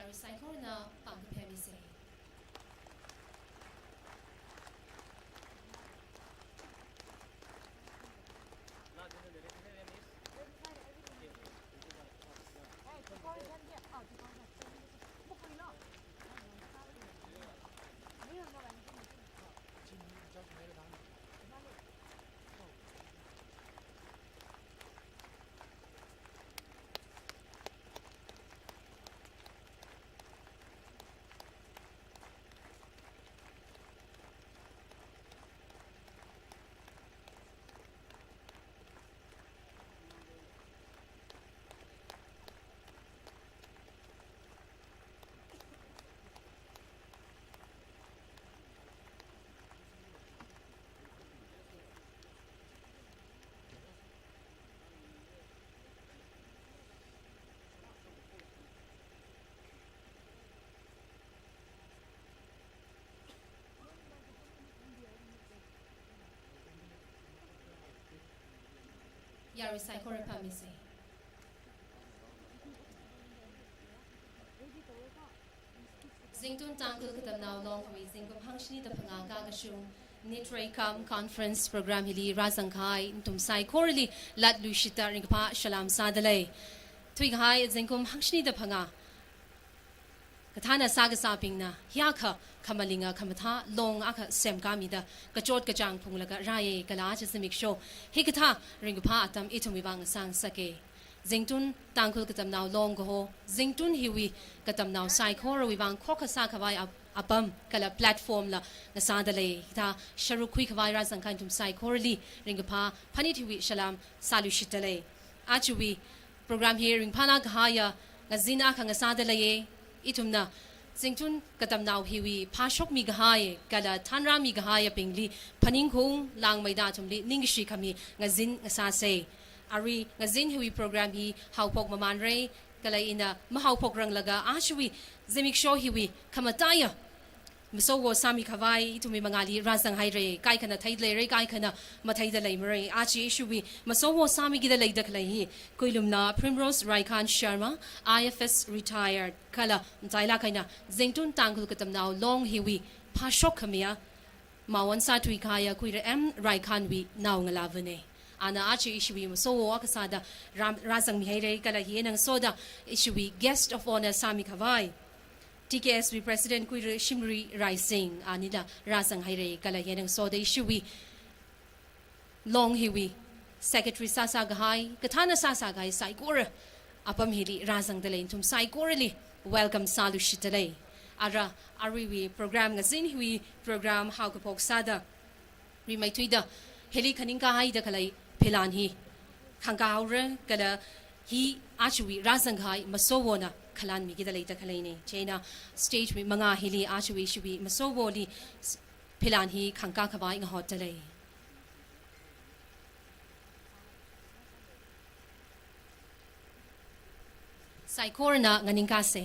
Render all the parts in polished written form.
Cycle na pangpemise. Cycle repamise. Zingtun tangkul katam now long kami zingkum hangshini da panganga kashung Nitray Kam Conference Program hili razangkai intum sai korili lat lushita ringpa shalam sadalay. Twig hai zingkum hangshini da panga. Katana saga saping na hiaka kamalinga kamatha long aka sem kamida kachot kajang punglaga raye kala chasimik show hikatha ringpa atam itumibang sang sake zingtun tangkul katam now long go zingtun hiwi katam now sai kor wibang kokasa kawai apam kala platform la nasadale ta sharukui kawai razang kan tum sai korli ringpa panit hiwi shalam salushitale achuwi program hearing pana gahaya ngazina ka ngasadale itumna zingtun katam now hiwi pashok mi gahaye kala tanra mi gahaye pingli paningkung lang maida tumli ningshi kami ngazin ngasase ari ngazin hiwi program hi hawpok mamanre kala ina mahawpok rang laga ashwi zemik show hiwi kamataya misowo sami kawai itumi mangali razang haire kai kana thaidle re kai kana mathaida leimre achi ishuwi masowo sami gida leida khlai koilumna Primrose Raikan Sharma IFS retired kala mtaila kaina zingtun tangul katam now long hiwi phashok khamia mawan sa tui kaya kuira M Raikan wi now ngalavane ana achi ishuwi masowo akasada razang mi haire kala hi nang soda ishuwi guest of honor sami kawai TKSB President Kuira Shimri Rising anida rasang haire kala yenang soda ishuwi long hiwi Secretary Sasa Gahai Katana Sasa Gai Saikora apam hili rasang dalain tum Saikorali welcome salu shitale ara ariwi program ngazin hiwi program hawkapok sada rimai tuida heli kaninga haida kalai pilan hi khangkaure kala hi achuwi rasang gai masowona kalan mi gida leita kalene chena stage mi manga hili achuwi shubi masowoli pilan hi khangka khabai nga hotale Saikorna nganingkase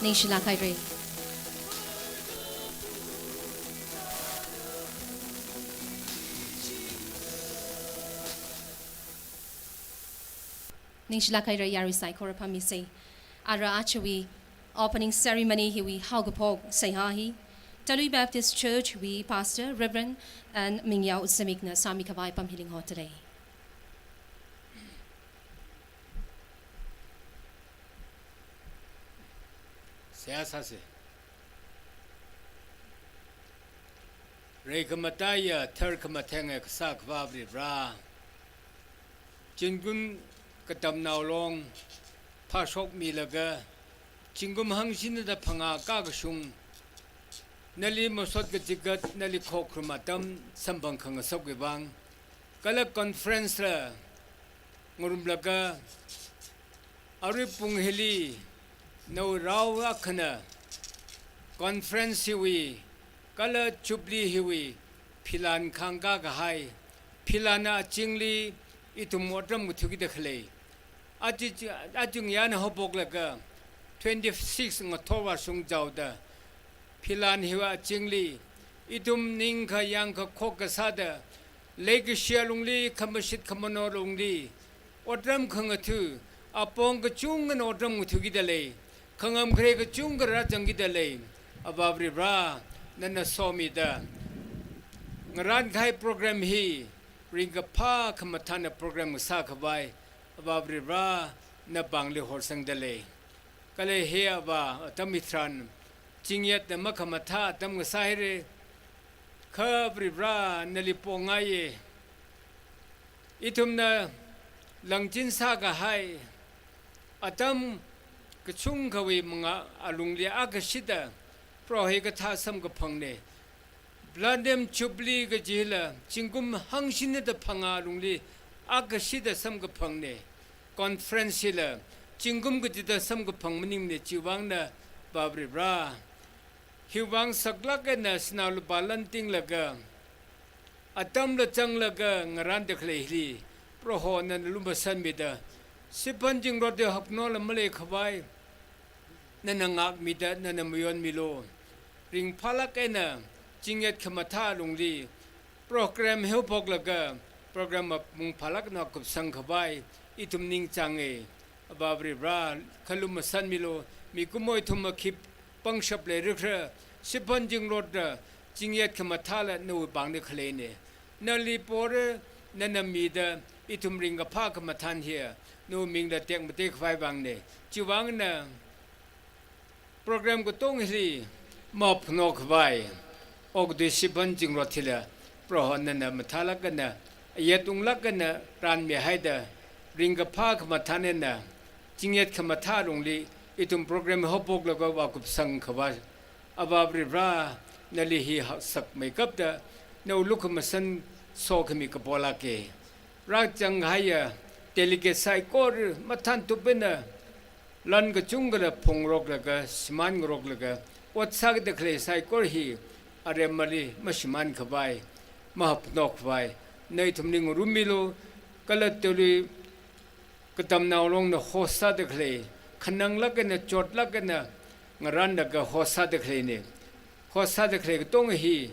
นิ่งชิลาใครเรนิ่งชิลาใครเรยาริไซโครพามิเซอาราอาชวี opening ceremony hi we haugapog say ha hi Talui Baptist Church we pastor Reverend and Mingyao Samikna Sami Kawai pam hiling ho today Siyasase Rekamataya Terkamatanga Sakvabri Ra Jingun Katam Naulong Pashok Milaga Jingum Hangshin the Panga Gagashung Nali Mosot Gajigat Nali Kokrumatam Sambang Kanga Sokibang Kala Conference Ngurumblaga Aripung Hili No Rawa Kana Conference Hiwi Kala Chubli Hiwi Pilan Kanga Gahai Pilana Jingli Itumotram Mutuki the Clay Ajung Yana Hopoglaga 26 October Sung Jauda Pilan Hiwa Jingli Itum Ninka Yanka Kokasada Lake Shialungli Kamashit Kamano Lungli Otram Kangatu Apong Chung and Otram Mutugidale Kangam Kreg Chung Rajangidale Above Riva Nana Somida Ngaran Kai program he Ringa Pa Kamatana program Sakabai Above Riva Nabangli Horsang Dale Kale Hea Ba Tamitran Jingyat the Makamata Tamgasaire Kabri Nalipongaye Itumna Langjin Saga Hai Atam Kachungawi Mga Alungli Agashida Prohegata Samgapangne Bladem Chubli Gajila Jingum Hangshin the Panga Lungli Agashida Samgapangne Conference Hilla Jingum Gajida Samgapang Manim Chiwangna Babri Bra Hiwang Saglakana Snal Balanting Laga Atam the Chang Laga Ngaranda Clayli Prohon and Lumbasan Mida Sipanjing Rode Hapnola Malay Kawai Nanangak Mida Nanamayon Milo Ring Palakena Jinget Kamata Lungli Program Helpog Laga Program of Mung Palak Nakup Sang Kawai Itum Ning Change Babri Bra Kalumasan Milo Mikumoy Tumakip Pangshap Le Rikra Sipanjing Roda Jinget Kamatala no Bang the Kalene Nali Pore Nanamida Itum Ringa Park Matan here no Ming the Tek Matek Vibang Chiwangna Program Gotongli Mop Nok Vai Og the Sipanjing Rotilla Prohonana Matalakana Yetung Lakana Ran Me Haida Ringa Park Matanena Jinget Kamatarungli Itum program Hopok Lago Wakup Sang Kawas Above Riva Nalihi Sak Makeup da no Lukamasan Sokamikapolake Rajang Haya Delegate Saikor Matan Tupina Langa Chungala Pong Roglaga Siman Roglaga What Sag the Clay Saikor he Aremali Mashiman Kabai Mahap Nokvai Naitum Ning Rumilo Kalatuli Katam now long the Hosa the Clay Kanang Lagana Jot Lagana Naranda Hosa the Clay Hosa the Clay Tonga he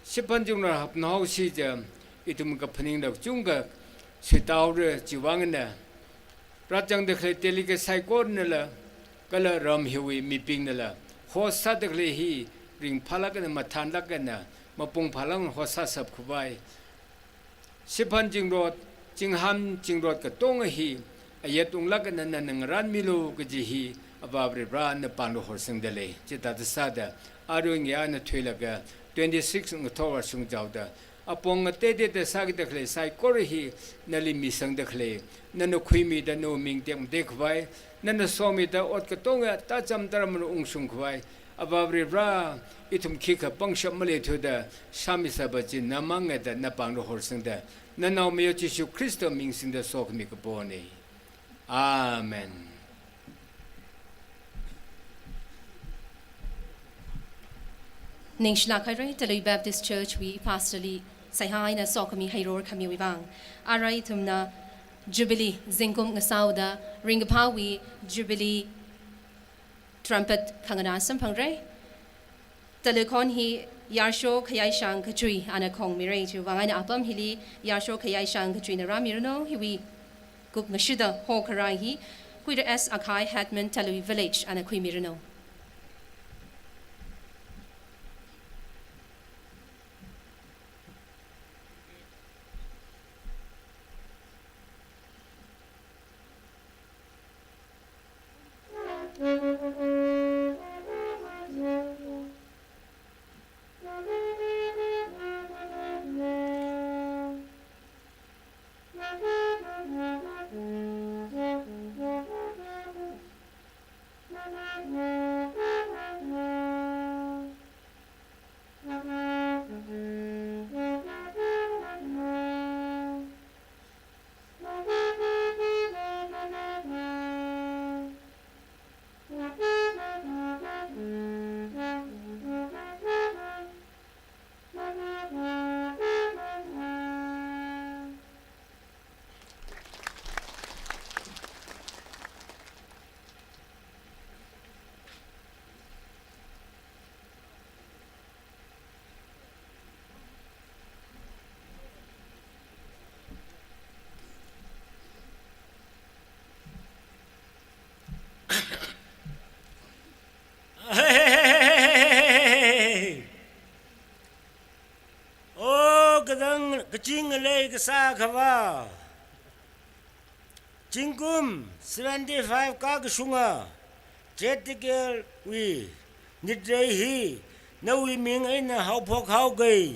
Sipanjuna Hap now see them Itum Kapaning of Junga Sitaure Jiwangana Rajang the Clay Delicate Saikornella Gala Ram Hiwi Mipingnala Hosa the Clay he Ring Palagana Matandagana Mapung Palang Hosa Sab Kubai Sipanjing Road Jingham Jing Road Katonga he Ayatung Lagana Nangaran Milo Gajihi above Ran the Pando Horsing Delay Chita the Sada Aruing Yana Twilaga 26 October Sung Jauda Upon a tede the Sag the Clay Saikorihi Nali Misang the Clay Nano Quimi the no Ming Dem Dekvai Nana Somi the Otkatonga Tacham Daraman Ungsung Kwai above Ra Itum Kika Pangsha Malay to the Shamisabaji Namanga the Napando Horsing the Nanao Meochishu Christo means in the Sok Mikabone. Amen. Ning Shlakare, Talui Baptist Church, we pastorly say hi na Sokami Hayror Kamiwang. Arai Tumna Jubilee, Zinkum Nasauda, Ringapawi, Jubilee trumpet ขังนาสัมพังเรตะลึกอนฮียาโชขยายช่างขจุยอันคงมิเรจูวางไงนะอัปมฮิลียาโชขยายช่างขจุยนรามิรโนฮิวีกุกนชิดาโฮครายฮีคุยเดอสอาคายฮัตแมนทะลุยวิลเลจอันคุยมิรโนKecing lay kesah kawa, cingkum 75 kag sunga, ZTKL we, nidai hi, na we ming ay na hau pok hau gay,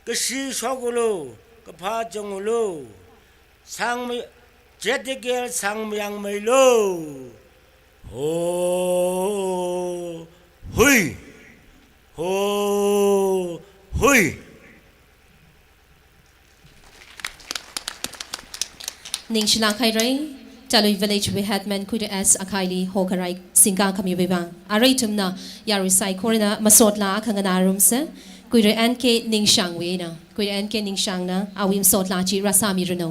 kasi sogulo, kapa jongulo, sang ZTKL sang yang may lo, ho, hui, ho, hui. นิงชิลาไคไรจาลุยวิลเลจวิฮัตแมนคุยเดอสอาคายลีโฮคารายสิงกาคำยูเบบังอะไรทุมนะยารุไซโครนะมาสดลาขังนารุมเซคุยเดอแอนเคนิงช่างเวนะคุยเดอแอนเคนิงช่างนะอาวิมสดลาจีรัสามิรุโน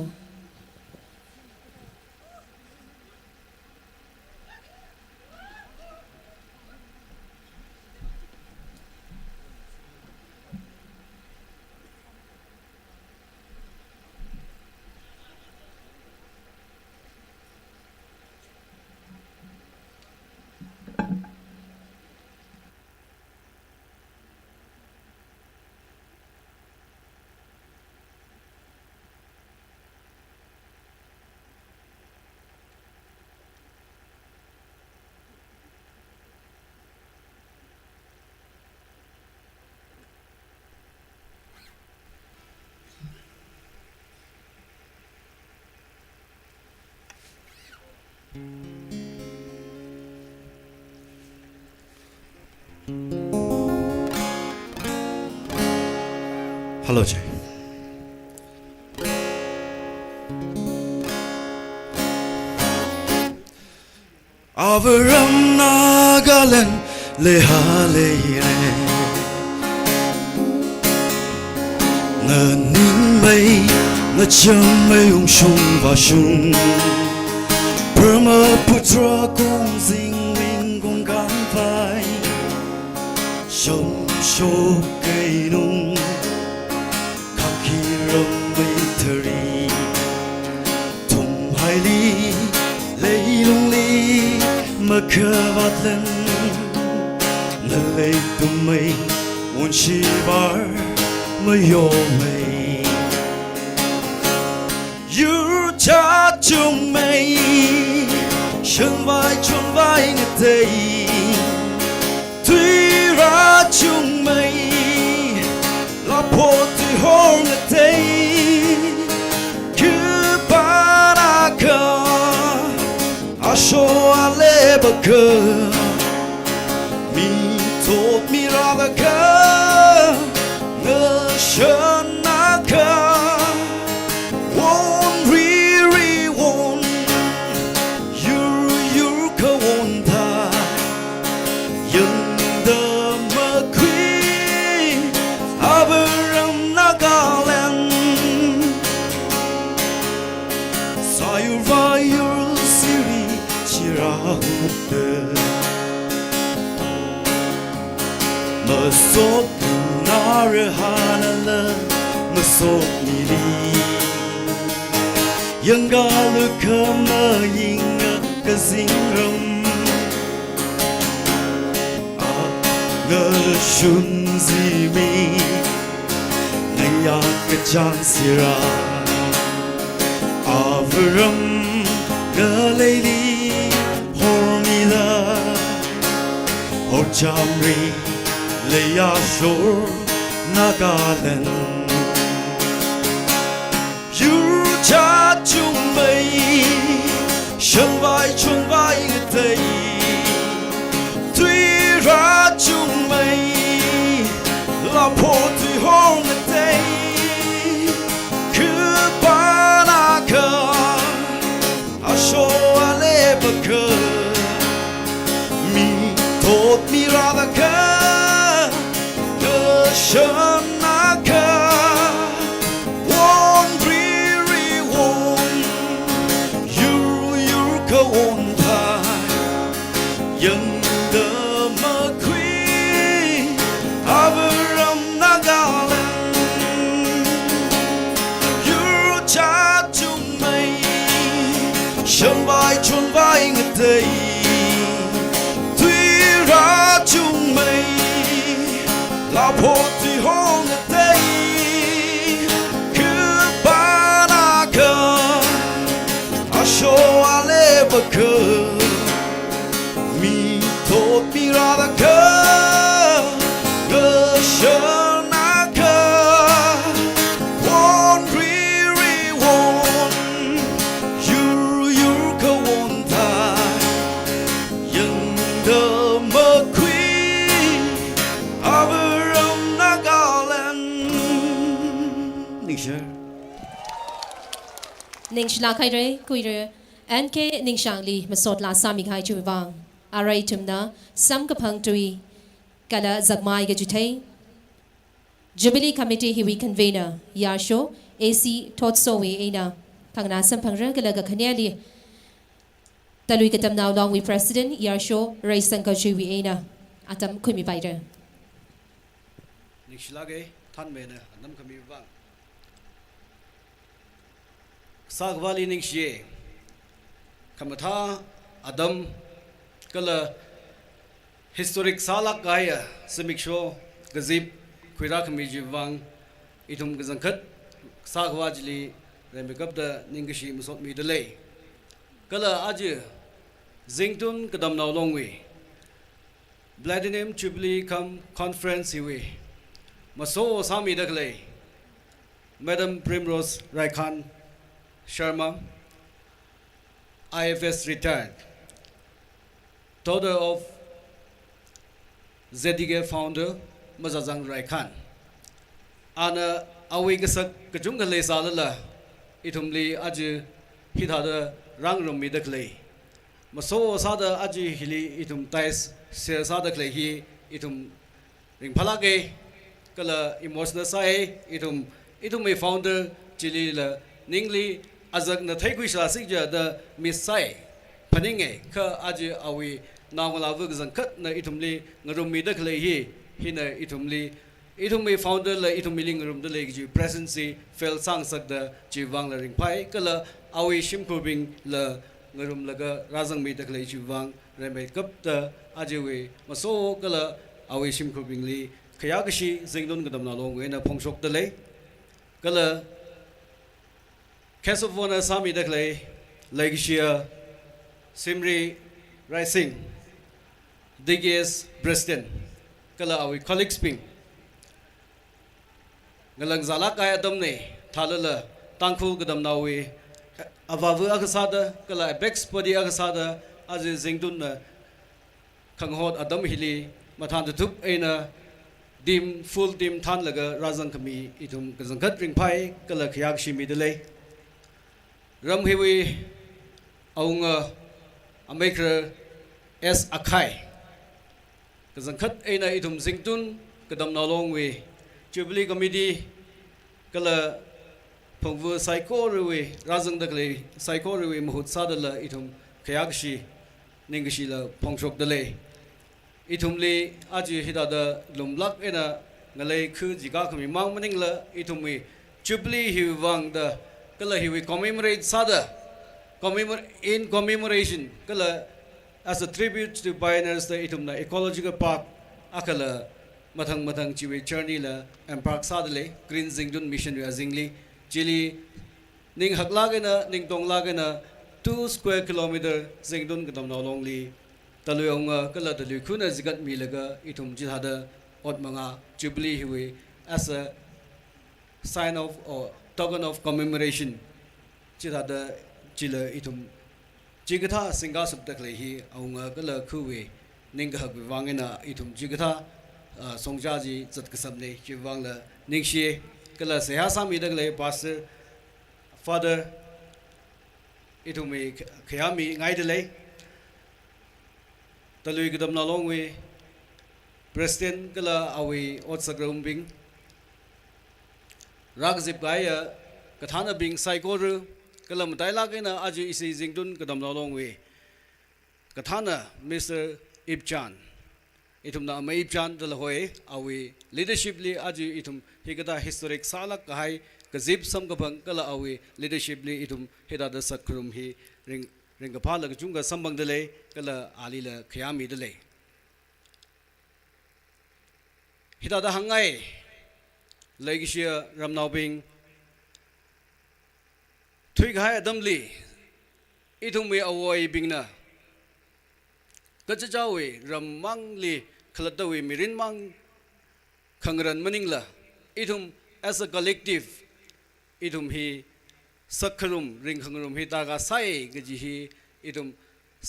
Hello, Jay. Avaram Nagaland Lehaleire Nga ning mây Nga châm mây shung và shung Burma Putra kong zing wing kong gan phai Shom sho cây nung Kaki ram mây thari Thum hai li Lei lung li Mà khờ vạt lên Nà lei tùm mây Uốn chi bar Mà yo mây You cha chung mây Chân vai ngất đây Tuy ra chung mây La po tuy hô ngất đây Cứ ba ra cơ Asho ale bờ cơ Mi tốt mi ra bờ cơ Ngơ sơn na cơ Won't really want You cơ won't ta Nhưng đơ mơ quý Avaram Nagaland Sayur vayur siri Chirahute masot narihana masot mili yang galu kamainga kazingram ngashun zimi ngayak kacang sira avram ngalayli hormida horchamri leya shor nagalan cha chung mây sân vai người tây tuy ra chung mây là phố tuy hôn người tây cứ ba na cơ a show a le bờ cơ mi tốt mi ra da cơ cơ sân na cơ ôn thai dân đơ mơ quý Avram Nagaland yêu cha chung mây sân vai chôn vai người tây tuy ra chung mây là phố tuy hôn người tây cứ ba na cơ show ale bakı mi tot mi rada kı gışına kı one really one yur kı one ta yanında mı kui Avram Nagaland nişer Ning shla khai re kui re NK ning shang li masot la sami khai chu wang arai tumna sam ka phang tui kala zakmai ga juthai Jubilee Committee hiwi convener Yasho AC Totso we ina phangna sam phangra kala ga khania li talui ka tam now long with President Yasho Rai Sankar chu we ina atam khumi bai re Nishlage than me na nam khami wang Sagwali ning shie kamatha adam kala historic salak gaya semiksho gazib khuira khami jiwang itum gazangkhat sagwajli remekap da ningshi musot mi dele kala aj zingtun kadam naw longwe Platinum Jubilee conference hiwe maso sami dakle Madam Primrose Raikhan Sharma, IFS retired. Daughter of ZTKL founder Mazazang Raikhan. Ana awi gasak kajung ka le salala itumli aji hithada rang rumi dakle. Maso sada aji hili itum tais se sada kle hi itum ring phalage kala emotional sai itum me founder chili la ningli azak na thai kui sha sik ja da misai phaninge kha aji awi nawala vug zang khat na itumli ngarumi da khle hi hina itumli founder la itumli ngarum da le ji presidency fel sang sak da ji wang la ring phai kala awi shimko bing la ngarum la ga razang mi da khle ji wang rembe kap da aji we maso kala awi shimko bing li khaya gashi zingdon gadam na long we na phongshok da le kala Kesavona Sami Dakle, Legishia, Simri Rising, DGS President, Kala Awi colleagues Ping, Galang Zalak Ayatamne, Talala, Tankul Gadam Nawi, Avavu Agasada, Kala Bex Podi Agasada, Aziz Zingdun, Kanghot Adam Hili, Matan the Tup Aina, Dim full dim Tanlaga, Razan Kami, Itum Kazankat Ring Pai, Kala Kyakshi Midele. Ram hiwi aunga amaker S akai kazangkhat aina itum zingtun kadam nalong we Jubilee Committee kala phongvu psycho rewe rajang dakle psycho rewe mahut sadala itum khayakshi ningshi la phongshok dale itumli aji hidada lumlak ena ngalai khu jiga kami mang maning la itumi jubilee hiwang da kala hiwi commemorate sada in commemoration kala as a tribute to pioneers the itumna ecological park akala mathang chiwi journey la and park sadale green zingdun mission ya zingli chili ning haklagena ning tonglagena 2 square kilometer zingdun kadam nolongli taluyong kala taluy khuna zigat milaga itum jihada ot manga jubilee hiwi as a sign of or token of commemoration jihada chila itum jigatha singa subtakle hi aunga kala khuwe ninga hak wangena itum jigatha songjaji zatkasabne jiwangla ningshi kala seha sami dagle pastor father itumi khayami ngaidele talui gadam nalongwe president kala awi otsagram bing ragzip gaya kathana bing saikor kala mataila kena aju isi jingdun kadam nalongwe kathana Mr. Ibchan itum na mai Ibchan dalhoe awi leadership li aju itum higada historic salak kahai kazib sam kabang kala awi leadership li itum hida da sakrum hi ring kapala ka chunga sambang dele kala ali la khayami dele hida da hangai legisia ramnau bing thui gai adamli itum me awoi bingna kachajawi rammangli khalatawi mirin mang khangran maningla itum as a collective itum hi sakharum ring khangrum hi taga sai gaji hi itum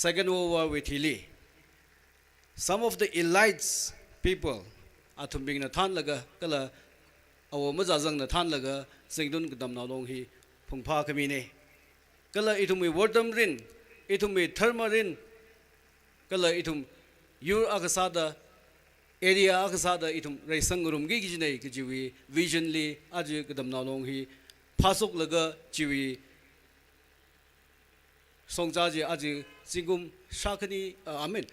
second war with hili some of the elites people atum bing na than laga kala awo majajang na than laga singdun kadam na long hi phungpha kami ne kala itum mi wordam rin itum mi thermarin kala itum yur agasada area agasada itum raisangurum gi gijinai gijiwi visionly aju kadam na long hi pasok laga jiwi songjaji aju singum shakani amen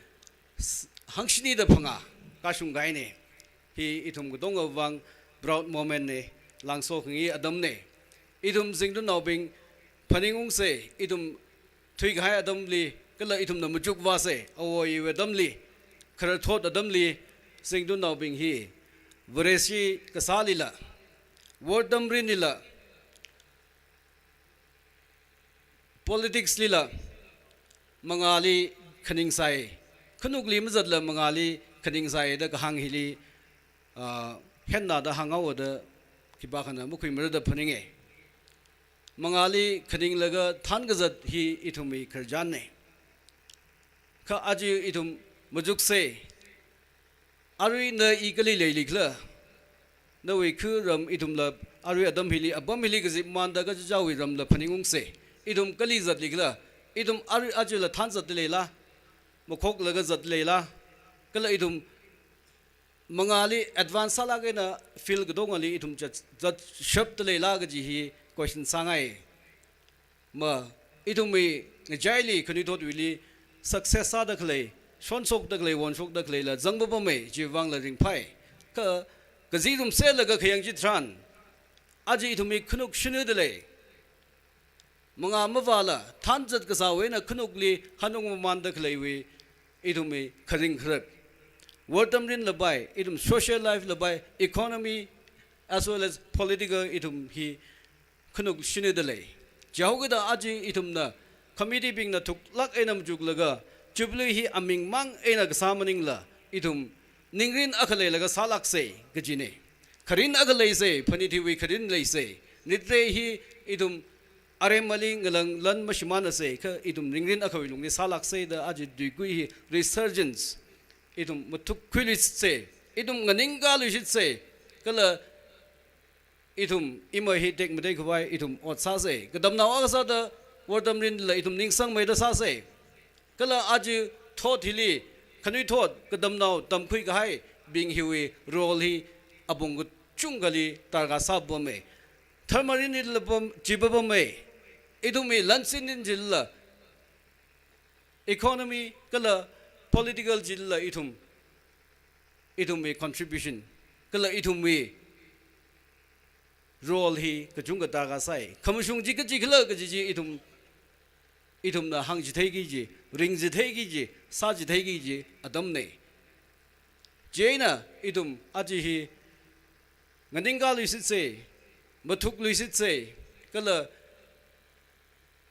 hangshini da phanga kasung gai ne hi itum gudong wang proud moment ne langso khingi adam ne itum jingdun nobing phaningung se itum thui gai adam li kala itum na mujuk wa se awoi wedam li khara thot adam li jingdun nobing hi vresi kasalila wordam rinila politics lila mangali khaning sai khanukli mazatla mangali khaning sai da kahang hili henna da hangaw da kiba khana mukhui mar da phaninge mangali khaning laga than gazat hi ithumi kharjan ne kha aji ithum mujuk se ari na ikali leili khla na we khu ram ithum la ari adam hili abam hili gazip man da ga jawi ram la phaningung se idum kali zat likla idum ajula than zat lela mokhok laga zat lela kala idum mangali advance sala ge na feel gdong ali idum zat shabt lela ga ji hi question sangai ma idum mi jaili khani thot wili success sa da khle shon sok da khle won sok da khle la jangba ba me ji wang la ring phai ka ji dum se la ga khayang ji tran aji idum mi khunuk shinu de le mga mavala thanjat ka sawe na khunukli hanung man da khlaiwi idumi kharing khrak wordam rin labai idum social life labai economy as well as political idum hi khunuk shine dale jawgada aji idum na committee bing na thuk lak enam juglaga jubilee hi aming mang ena ga samaning la idum ningrin akhale laga salak se gajine kharin agalai se phani thiwi kharin lai se nitre hi idum are maling ngalang lan mashimana se ka idum ringrin akhawilung ni salak se da aji dugui resurgence idum mutuk kwilis se idum nganinga lushit se kala idum ima hi tek mede khwai idum ot sa se kadam na wa sa da wordam rin la idum ningsang mai da sa se kala aji thot hili khanui thot kadam naw tam khui ga hai bing hiwi rol hi abung chungali targa sabome thermarin ilbom jibabome idumi lansin in jilla economy kala political jilla itum itum mi contribution kala itum mi role hi kachung ka ta ga sai khamshung ji ka ji khla ka ji itum na hang ji thei gi ji ring ji thei gi ji sa ji thei gi ji adam ne jena itum aji hi ngandinga lu sit se mathuk lu sit se kala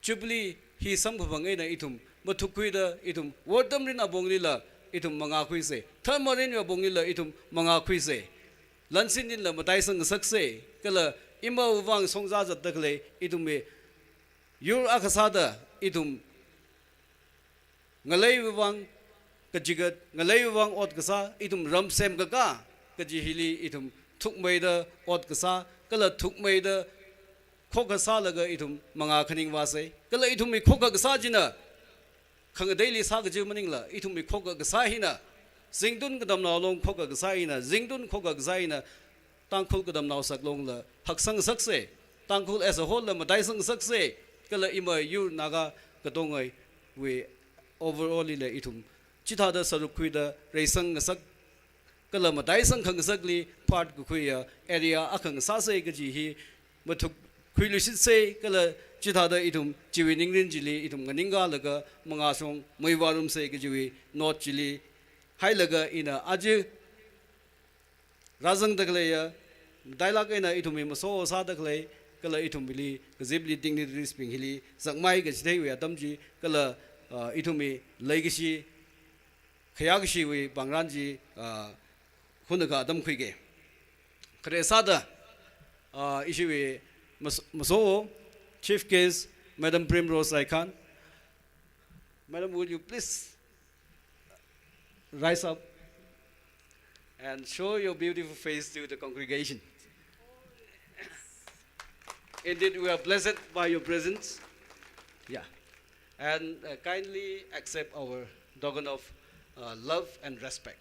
chubli hi sam bhangai na itum mathuk kui da itum wordam rin abong lila itum manga kui se thermarin ya bong lila itum manga kui se lansin din la matai sang sak se kala ima wang songza jat dakle itum me yur akhasada itum ngalai wang kajigat ngalai wang ot kasa itum ram sem ka kaji hili itum thuk mai da ot kasa kala thuk mai da khoka sa laga itum manga khaning wa se kala itum mi khoka sa jina khang daily sa ga maning la itum mi khoka sa hina zingdun kadam na long khoka sa hina zingdun khoka sa hina tangkhul kadam na sak long la haksang sak se tangkhul as a whole la madai sang sak se kala ima yu naga kadongai we overall le itum chitha da sarup khui da reisang sak kala madai sang khang sak li part ku khui area akhang sa se ga ji hi mathuk khui lu sit se kala chitha da itum chiwi ningrin jili itum nganinga laga manga song moiwarum se ga jiwi not jili hai laga ina aje razang dagle ya dialogue ina itum mi so sa dagle kala itum bili gazibli dingni risping hili zakmai ga chidai we adamji kala itum mi legacy khayagshi we bangranji hunaga adam khuige kare sada issue we maso chief guest Madam Primrose Khan. Madam, would you please rise up and show your beautiful face to the congregation? Indeed, we are blessed by your presence. Yeah. And kindly accept our token of love and respect.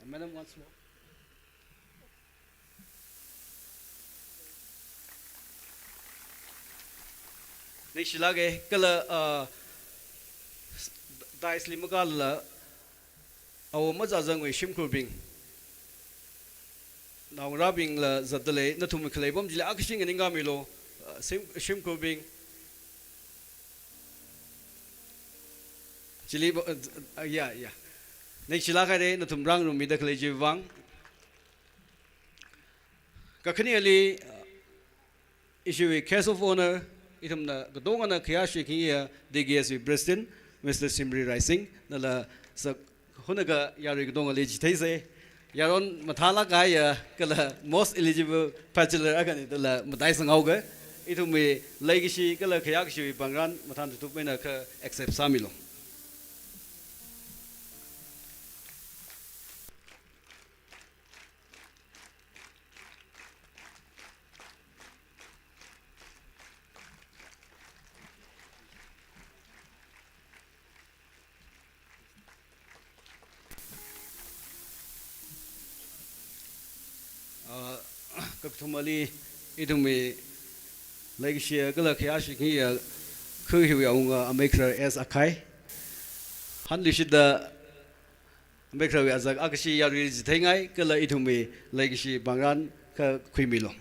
Madam, once more. Next lagi kala dais lima kala awo mazazang we shimkurbing. Now rabing la zadale na tumikale bom jila akishing aninga milo shimkurbing. Jili yeah. Next lagi de na tumrang rumi dakale jivang. Kakani ali issue a case of honor. Itam na gadonga na kaya shikiya DGSV President Mr. Simri Rising nala sa hunaga yari gadonga leji thaise yaron mathala kaya kala most eligible bachelor agani dala matai sangauga itum me legacy kala kaya shi bangran mathan tupena ka accept samilo. Kaktumali itumi legacy kala kaya shikiya kuhiwi aunga amekra as akai handishida amekra we azak akashi yari jithengai kala itumi legacy bangran ka khuimilo.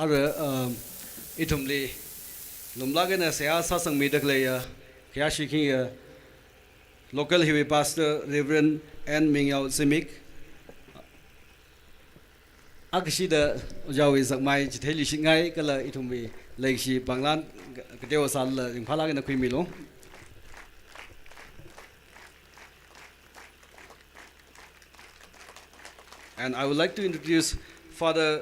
Ara itumli lumlagana saya sasang midaklaya kaya shiking local highway pastor Reverend N Mingyao Simik akshida jawi zakmai jitheli shingai kala itumbi legacy banglan kadewa sal imphalagana kuimilo. And I would like to introduce Father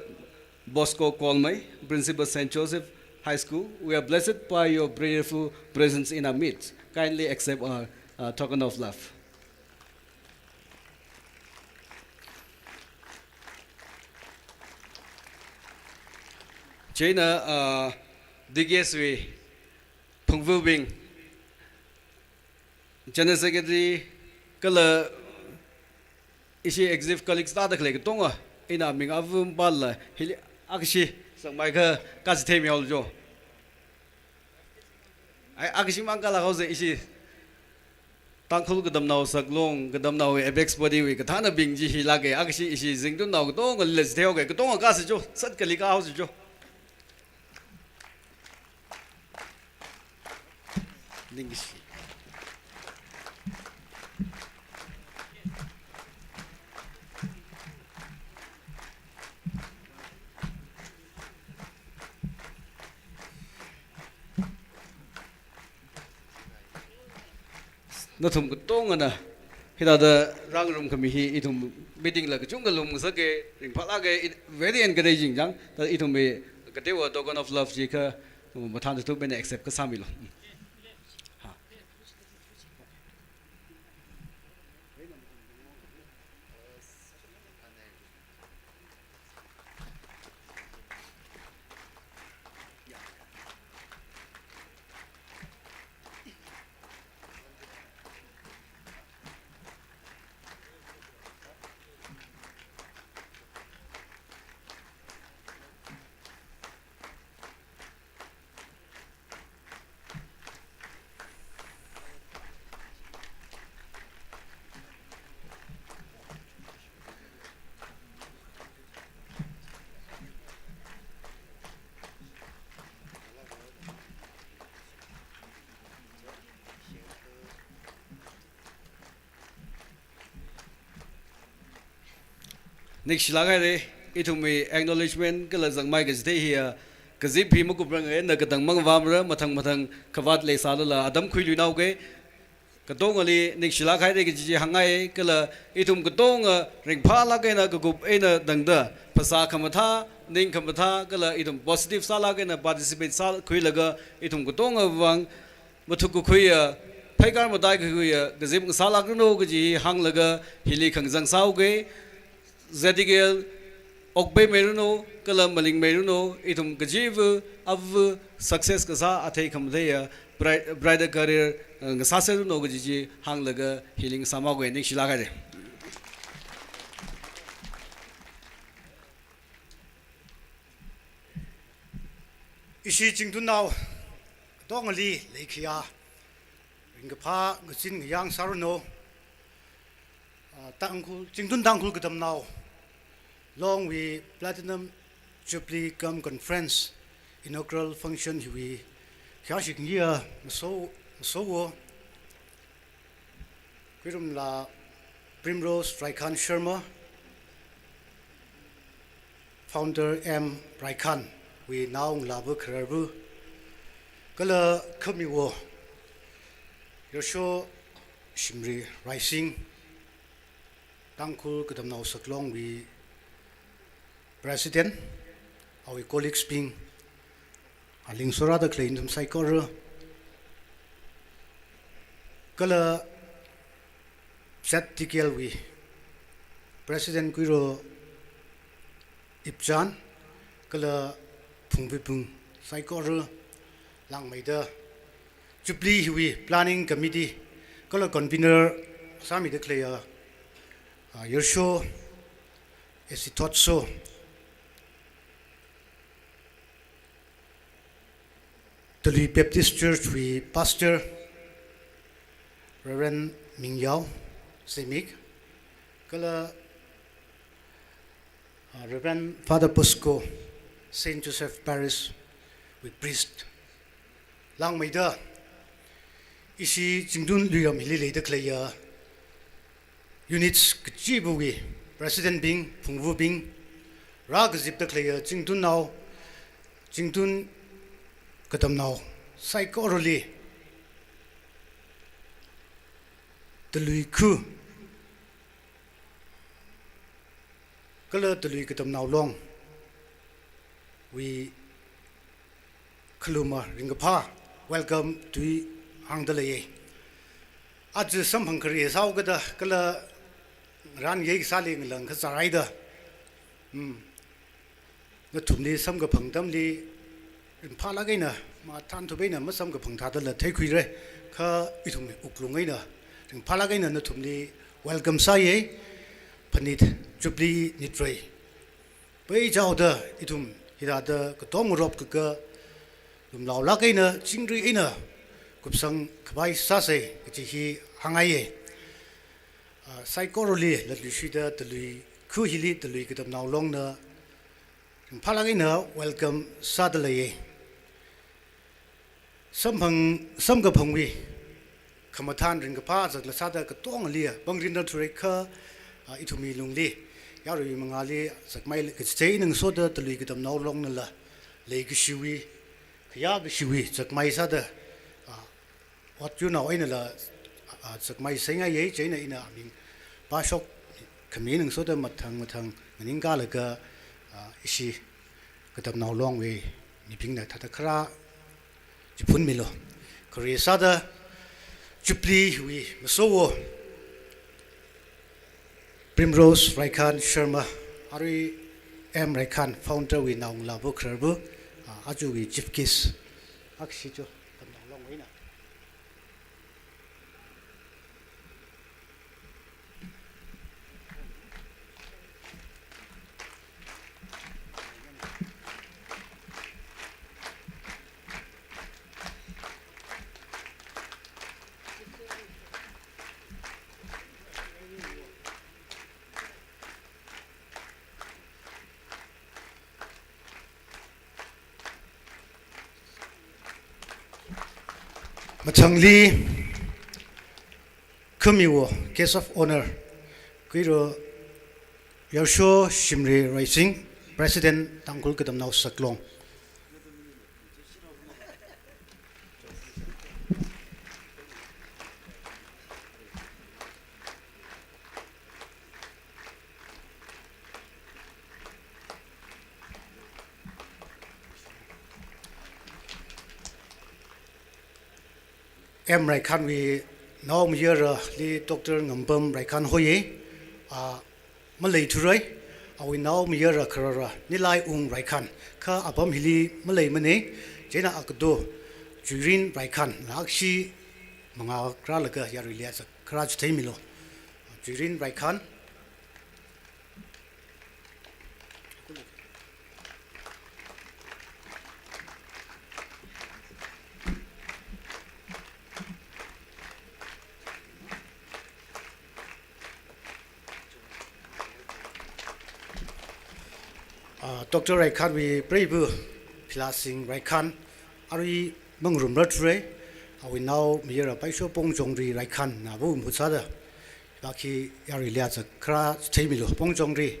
Bosco Kolmai, Principal St. Joseph High School. We are blessed by your prayerful presence in our midst. Kindly accept our token of love. China DGSW Phungvu Bing General Secretary Kala Ishi Executive Colleagues Tada Klek Tonga Ina Ming Avum Balla Hili Akshi Sang Maika Kasi Temi Oljo Akshi Mangala Hose Ishi Tangkul Gadam Now Saglong Gadam Now Abex Body We Katana Bing Ji Lage Akshi Ishi Zingdun Now Tonga Let's Tell Tonga Kasi Jo Sat Kalika House Jo English. Nathum kutong ana hita da rang room kami hi itum meeting la kachung galum sake ring phala ge very encouraging jang ta itum be katewa token of love ji ka mathan tu ben accept ka samilo Next lagai itumi acknowledgement kala zangmai ga zte hiya kazip hi muku brang na kadang mang wamra mathang kawat le salala adam khuilu nau ge kadong ali next lagai de ji hangai kala itum kadong ring phala ge na gup ena dangda phasa khamatha ning khamatha kala itum positive sala ge na participate sal khuilaga itum kadong wang mathuk khuiya phaigar madai khuiya gazip sala gno ge ji hanglaga hili khangjang sau ge ZTKL Okbe Meruno, Kalam Maling Meruno, Itum Gajiv, Av Success Kasa, Ate Kamdea, Brighter Career, Saseru no Gaji, Hanglaga, Healing Samago, Nick Shilagare. Ishi Jingdun now, Dongali, Lakia, Ringapa, Gutsin, Yang Saruno, Tangkul, Jingdun Tangkul Gadam now. Long we Platinum Jubilee Gum Conference inaugural function we Kashik year so Kirum la Primrose Raikan Sharma founder M Raikan we now labu karabu Kala Kamiwo Yosho Shimri Rising Tangkul Kadam now Saklong we President, our colleagues being Aling Sorada Klein from Saikor Kala ZTKL we President Guiro Ipjan Kala Pungbipung Saikor Lang Maida Jubilee we planning committee Kala convener Sami declare your show as he thought so. The Lee Baptist Church, we pastor Reverend Ming Yao, Semik, Kala Reverend Father Bosco, Saint Joseph Parish, we priest. Lang Maida, Ishi Jingdun Luyam Hilile declare units Kjibuwi, President Bing, Pungwu Bing, Ragazip declare Jingdun now, Jingdun Kadam now, psychorally, the Lui Ku, Color the Lui Kadam now long. We Kaluma Ringapa, welcome to Hangdalaye. At the some Hungary is how good a color ran yeg saling lang, Kazaraida. na thumli sam ga phangdam li phala gai na ma than thu bai na ma sam ga phang tha da la thai khui re kha ithum uklung gai na ring phala gai na thumli welcome sa ye panit chupli nitrei bai jaw da ithum hira da ka tom rop ka lum law la gai na chingri ina kupsang khbai sa se chi hi hangai ye psychology la lu shi da tului khu hi li tului ka dam naw long na phala gai na welcome sa da la ye sam ga phangwi khamathan ring ka pa jak la sa da ka tong lia bangrin da thure kha ithumi lungli yaru mangali sakmai ka chei nang so da tului ka dam naw long na la le ki shiwi khya ga shiwi sakmai sa da what you know in la sakmai senga ye chei na ina ming pa shok khami nang so da mathang ning ga la ka ishi ka dam naw long we ni ping na tha ta khra phun milo korea sada chupli wi masowo primrose raikhan sharma ari m raikhan founder wi naung la bo kharbu aju wi chief kiss akshi jo tam long wi na Machangli Kumiwo case of honor Kuiro Yosho Shimri Racing President Tangkul Kadam Now Saklong em Raikhan we now year li doctor ngambam Raikhan hoye malay thurai awi now year kharara nilai Raikhan kha abam hili malay mane jena akdo jurin Raikhan lakshi manga kra laga yaru liya sa khraj thaimilo jurin Raikhan Dr. Raikhan we brave Pilasing Raikhan Ari Mangrum Rature we now Mira Paisho Pong Jongri Raikhan Nabu Musada Baki Yari Liaza Kra Stamilo Pong Jongri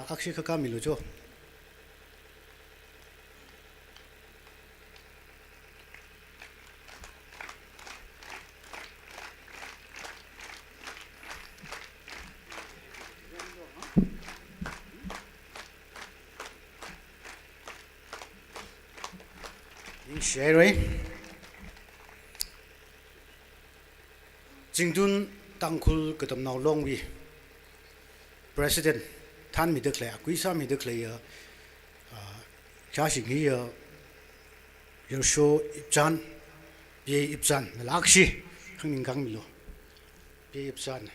Akshika Kamilo Jo Sherry Jingdun Tangkul Katam Now Long we President Tan mi declare Quisa mi declare Kashing here Yosho Ipjan Ye Ipjan Lakshi Hanging Gangmilo Ye Ipjan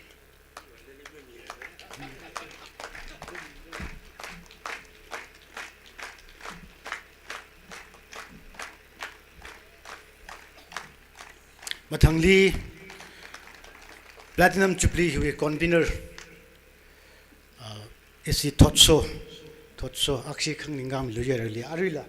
Mathangli Platinum Chupli we convener isi Totso Akshi Kangingam Lujerali Arila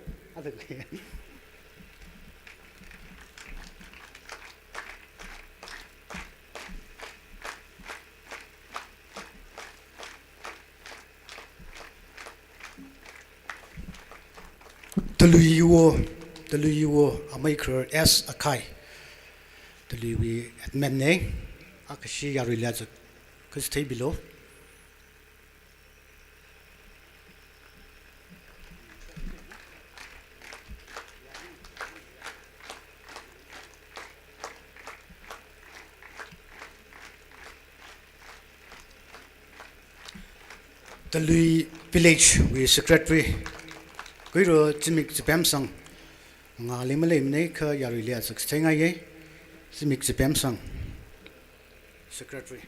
Taluiwo Amaker S Akai Taluiwi at Menne Akashi Yarila could stay below. Talui village we secretary kuiro chimik chipem sang nga limale mne kha yari lia sak chenga ye chimik chipem sang secretary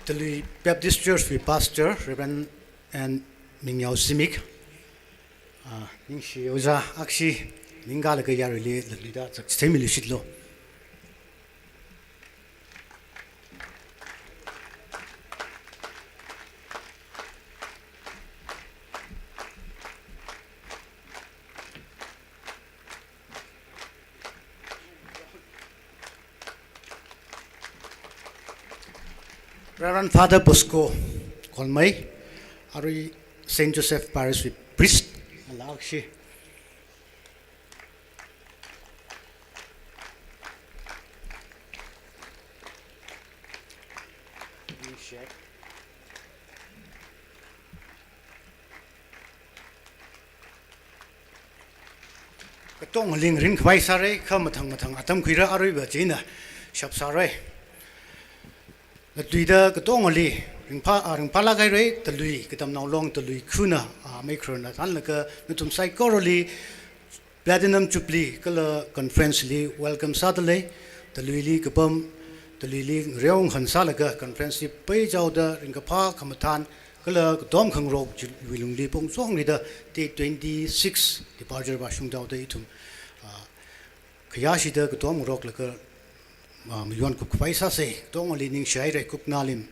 the Baptist Church we pastor Reverend and Mingyao Simik Ningshi Oza Akshi Ningala Yarili Lida Stemili Shitlo Reverend Father Bosco Kolmai Ari Saint Joseph Parish with priest Alakshi Katong ling ring kwai sare khamatang matang atam khira aroi ba china shap sare la tuida katong ali ring pa la gai re talui kitam naw long talui khuna micron an la ka nutum psychology platinum chupli kala conference li welcome sadale talui li kapam talui li reong hansa la ka conference pe jaw da ring ka pha khamathan kala dom khang ro wilung li pong song ni da T26 departure ba shung daw da itum khayashi da dom rok la ka milyon kup paisa se dong ali ning shai re kup nalim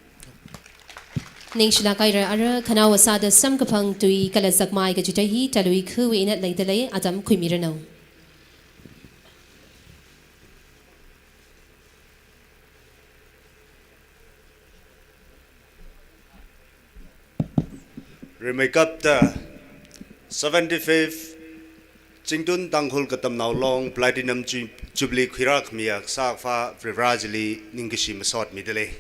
ning shila kai ra ara khana wasa da sam kapang tui kala zakmai ka jutai hi talui khu we na lai dalai adam khuimirano Remake the 75th Chingdun Tanghul Katam Now Long Platinum Jubilee Quirak Miak Sakfa Vrajali Ningishi Masot Midale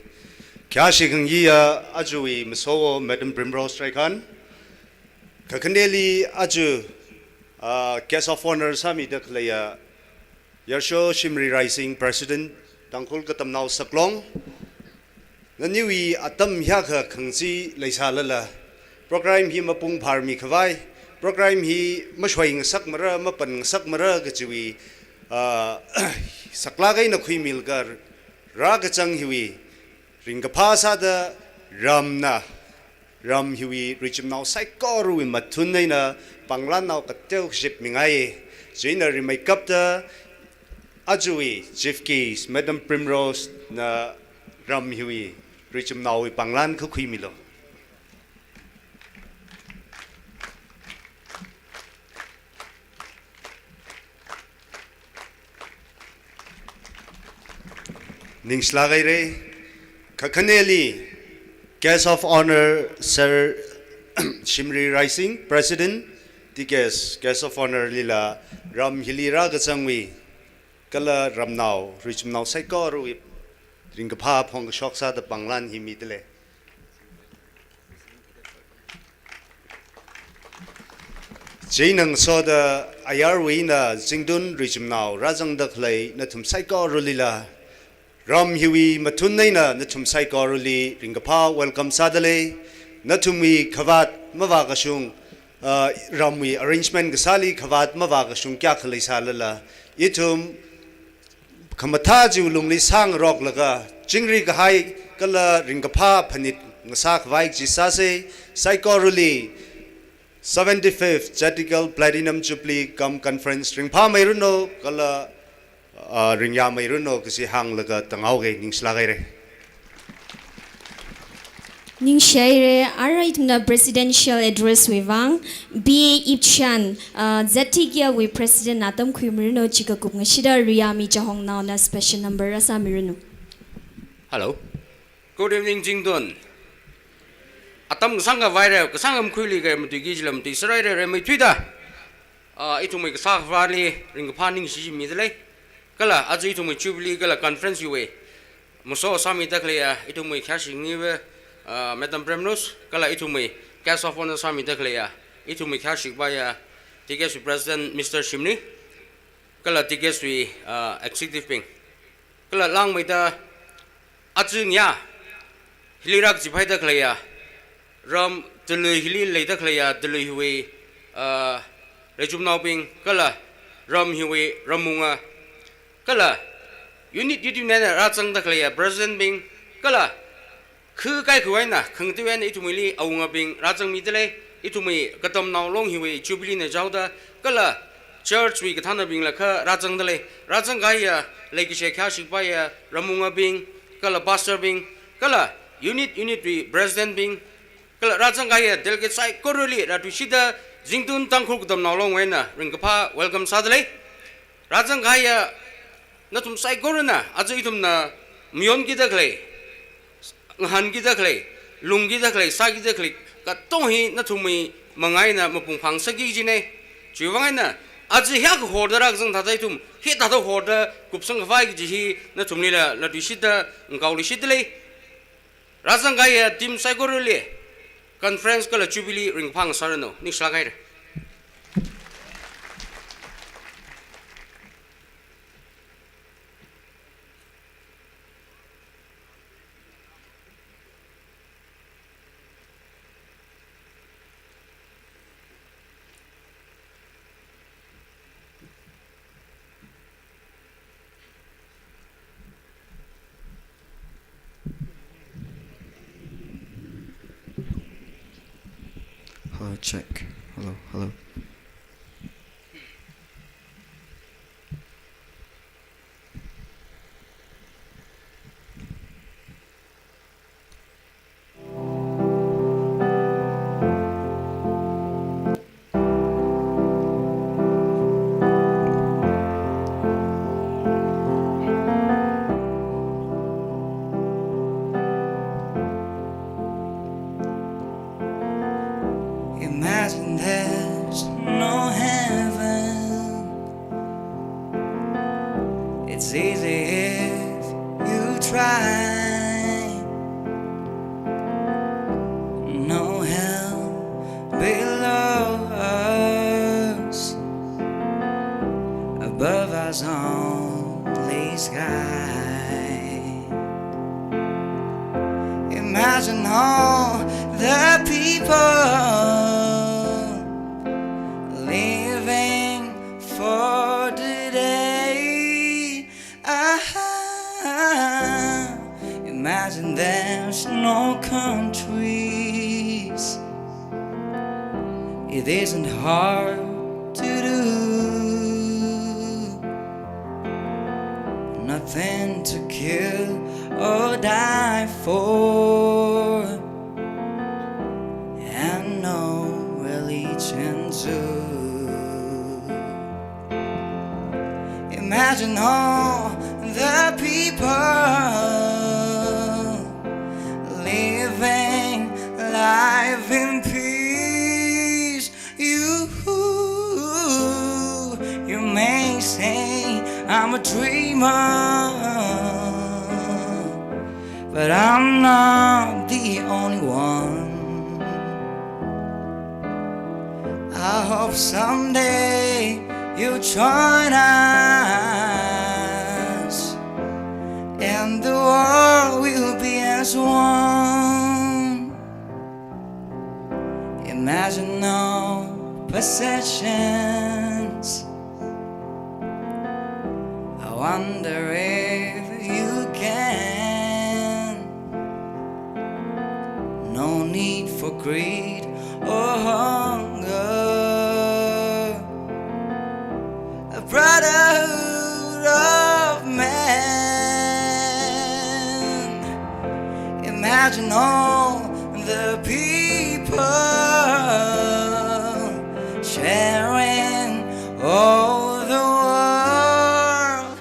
Kashing Yia Ajui Maso Madam Primrose Straikan Kakandeli Aju Guest of Honor Sami Daklaya Yersho Shimri Rising President Tanghul Katam Now Saklong Naniwi Atam Yaka Kangsi Laisalala Program hi mapung parmi khawai program hi mashwai sak mara mapan sak mara gachwi sakla gai na khui milgar ra ga chang hiwi ringa phasa da ram hiwi richim now saikoru in mathun nei na panglan now katel ship mingai joiner make up da ajui chief keys Madam Primrose na ram hiwi richim now panglan khui milo Ningslagaire Kakaneli Guest of Honor Sir Shimri Rising President Guest of Honor Lila Ram Hilira Gachangwi Kala Ramnao Richmnao Saikoru Ringapa Pong Shoksa the Banglan Himidle Jainang saw the Ayarwina Zingdun Richmnao Razang the Clay Natum Saikoru Lila Ram hiwi matunnaina natum saikoruli ringapa welcome sadale natumi khavat mawagashung ramwi arrangement gasali khavat mawagashung kya khalai salala itum khamatha jiulungli sang rok laga chingri gahai kala ringapa phanit ngasa khwai jisase saikoruli 75th ZTKL Platinum Jubilee Gum Conference ringpa mairuno kala ringya mayruno kasi hang laga tangau ge ningslagaire ning shaire ara itna presidential address wewang BA Ipchan ZTKL we president Natam Khimrino chika kup ngashida Riyami Chahong now na special number asa mirunu Hello good evening Jingdon atam sanga viral kasangam khuli ge mutigi jilam ti sraire re mai thuida itumai ka vali ring phaning si midle kala azu itumai chubli kala conference yuwe muso sami dakleya itumai khashing niwe Madam Primrose kala itumai cast of honor sami dakleya itumai khashik baya tickets with President Mr. Shimni, kala tickets with Executive Ping, kala lang may da atsunya hilirak jipai da klaya ram telu hili lay da klaya telu hiwi rejum nauping kala ram hiwi ramunga kala unit YouTube nana ratsang da klaya President Ping kala khu kai khu na khang ti wen itu mili aunga Ping ratsang mi dele itu mi katam naw long hiwi jubilee na jawda kala church wi kathana Ping la kha ratsang dele ratsang ga ya legi she kha shik pa ya ramunga Ping kala pastor Ping kala unit wi President Ping kala ratsang ga ya delegate sai koroli ratu shida jingtun tangkhul katam naw long wen na ringkapa welcome sadale ratsang ga ya na tum sai korona azu itum na mion gi da kle han gi da kle lung gi da kle sa gi da kle ka tong hi na tum mi mangai na mapung phang sa gi ji ne chuwang na azu hya ko hor da jang da dai tum hi da da hor da kup sang vai gi ji hi na tum ni la tu shi da ngau li shi de le razang ga ya tim sai korole conference ka la jubilee ring phang sarano ni sla ga Check. Hello. Imagine there's no heaven. It's easy if you try. No hell below us, above us only sky. Imagine all the people living for today. Imagine there's no countries. It isn't hard to do. Nothing to kill or die for, and no religion too. Imagine all the people living life in peace. You may say I'm a dreamer, but I'm not the only one. I hope someday you'll join us, and the world will be as one. Imagine no possessions. I wonder if you can. No need for greed or hunger. A brotherhood of men. Imagine all the people sharing all the world.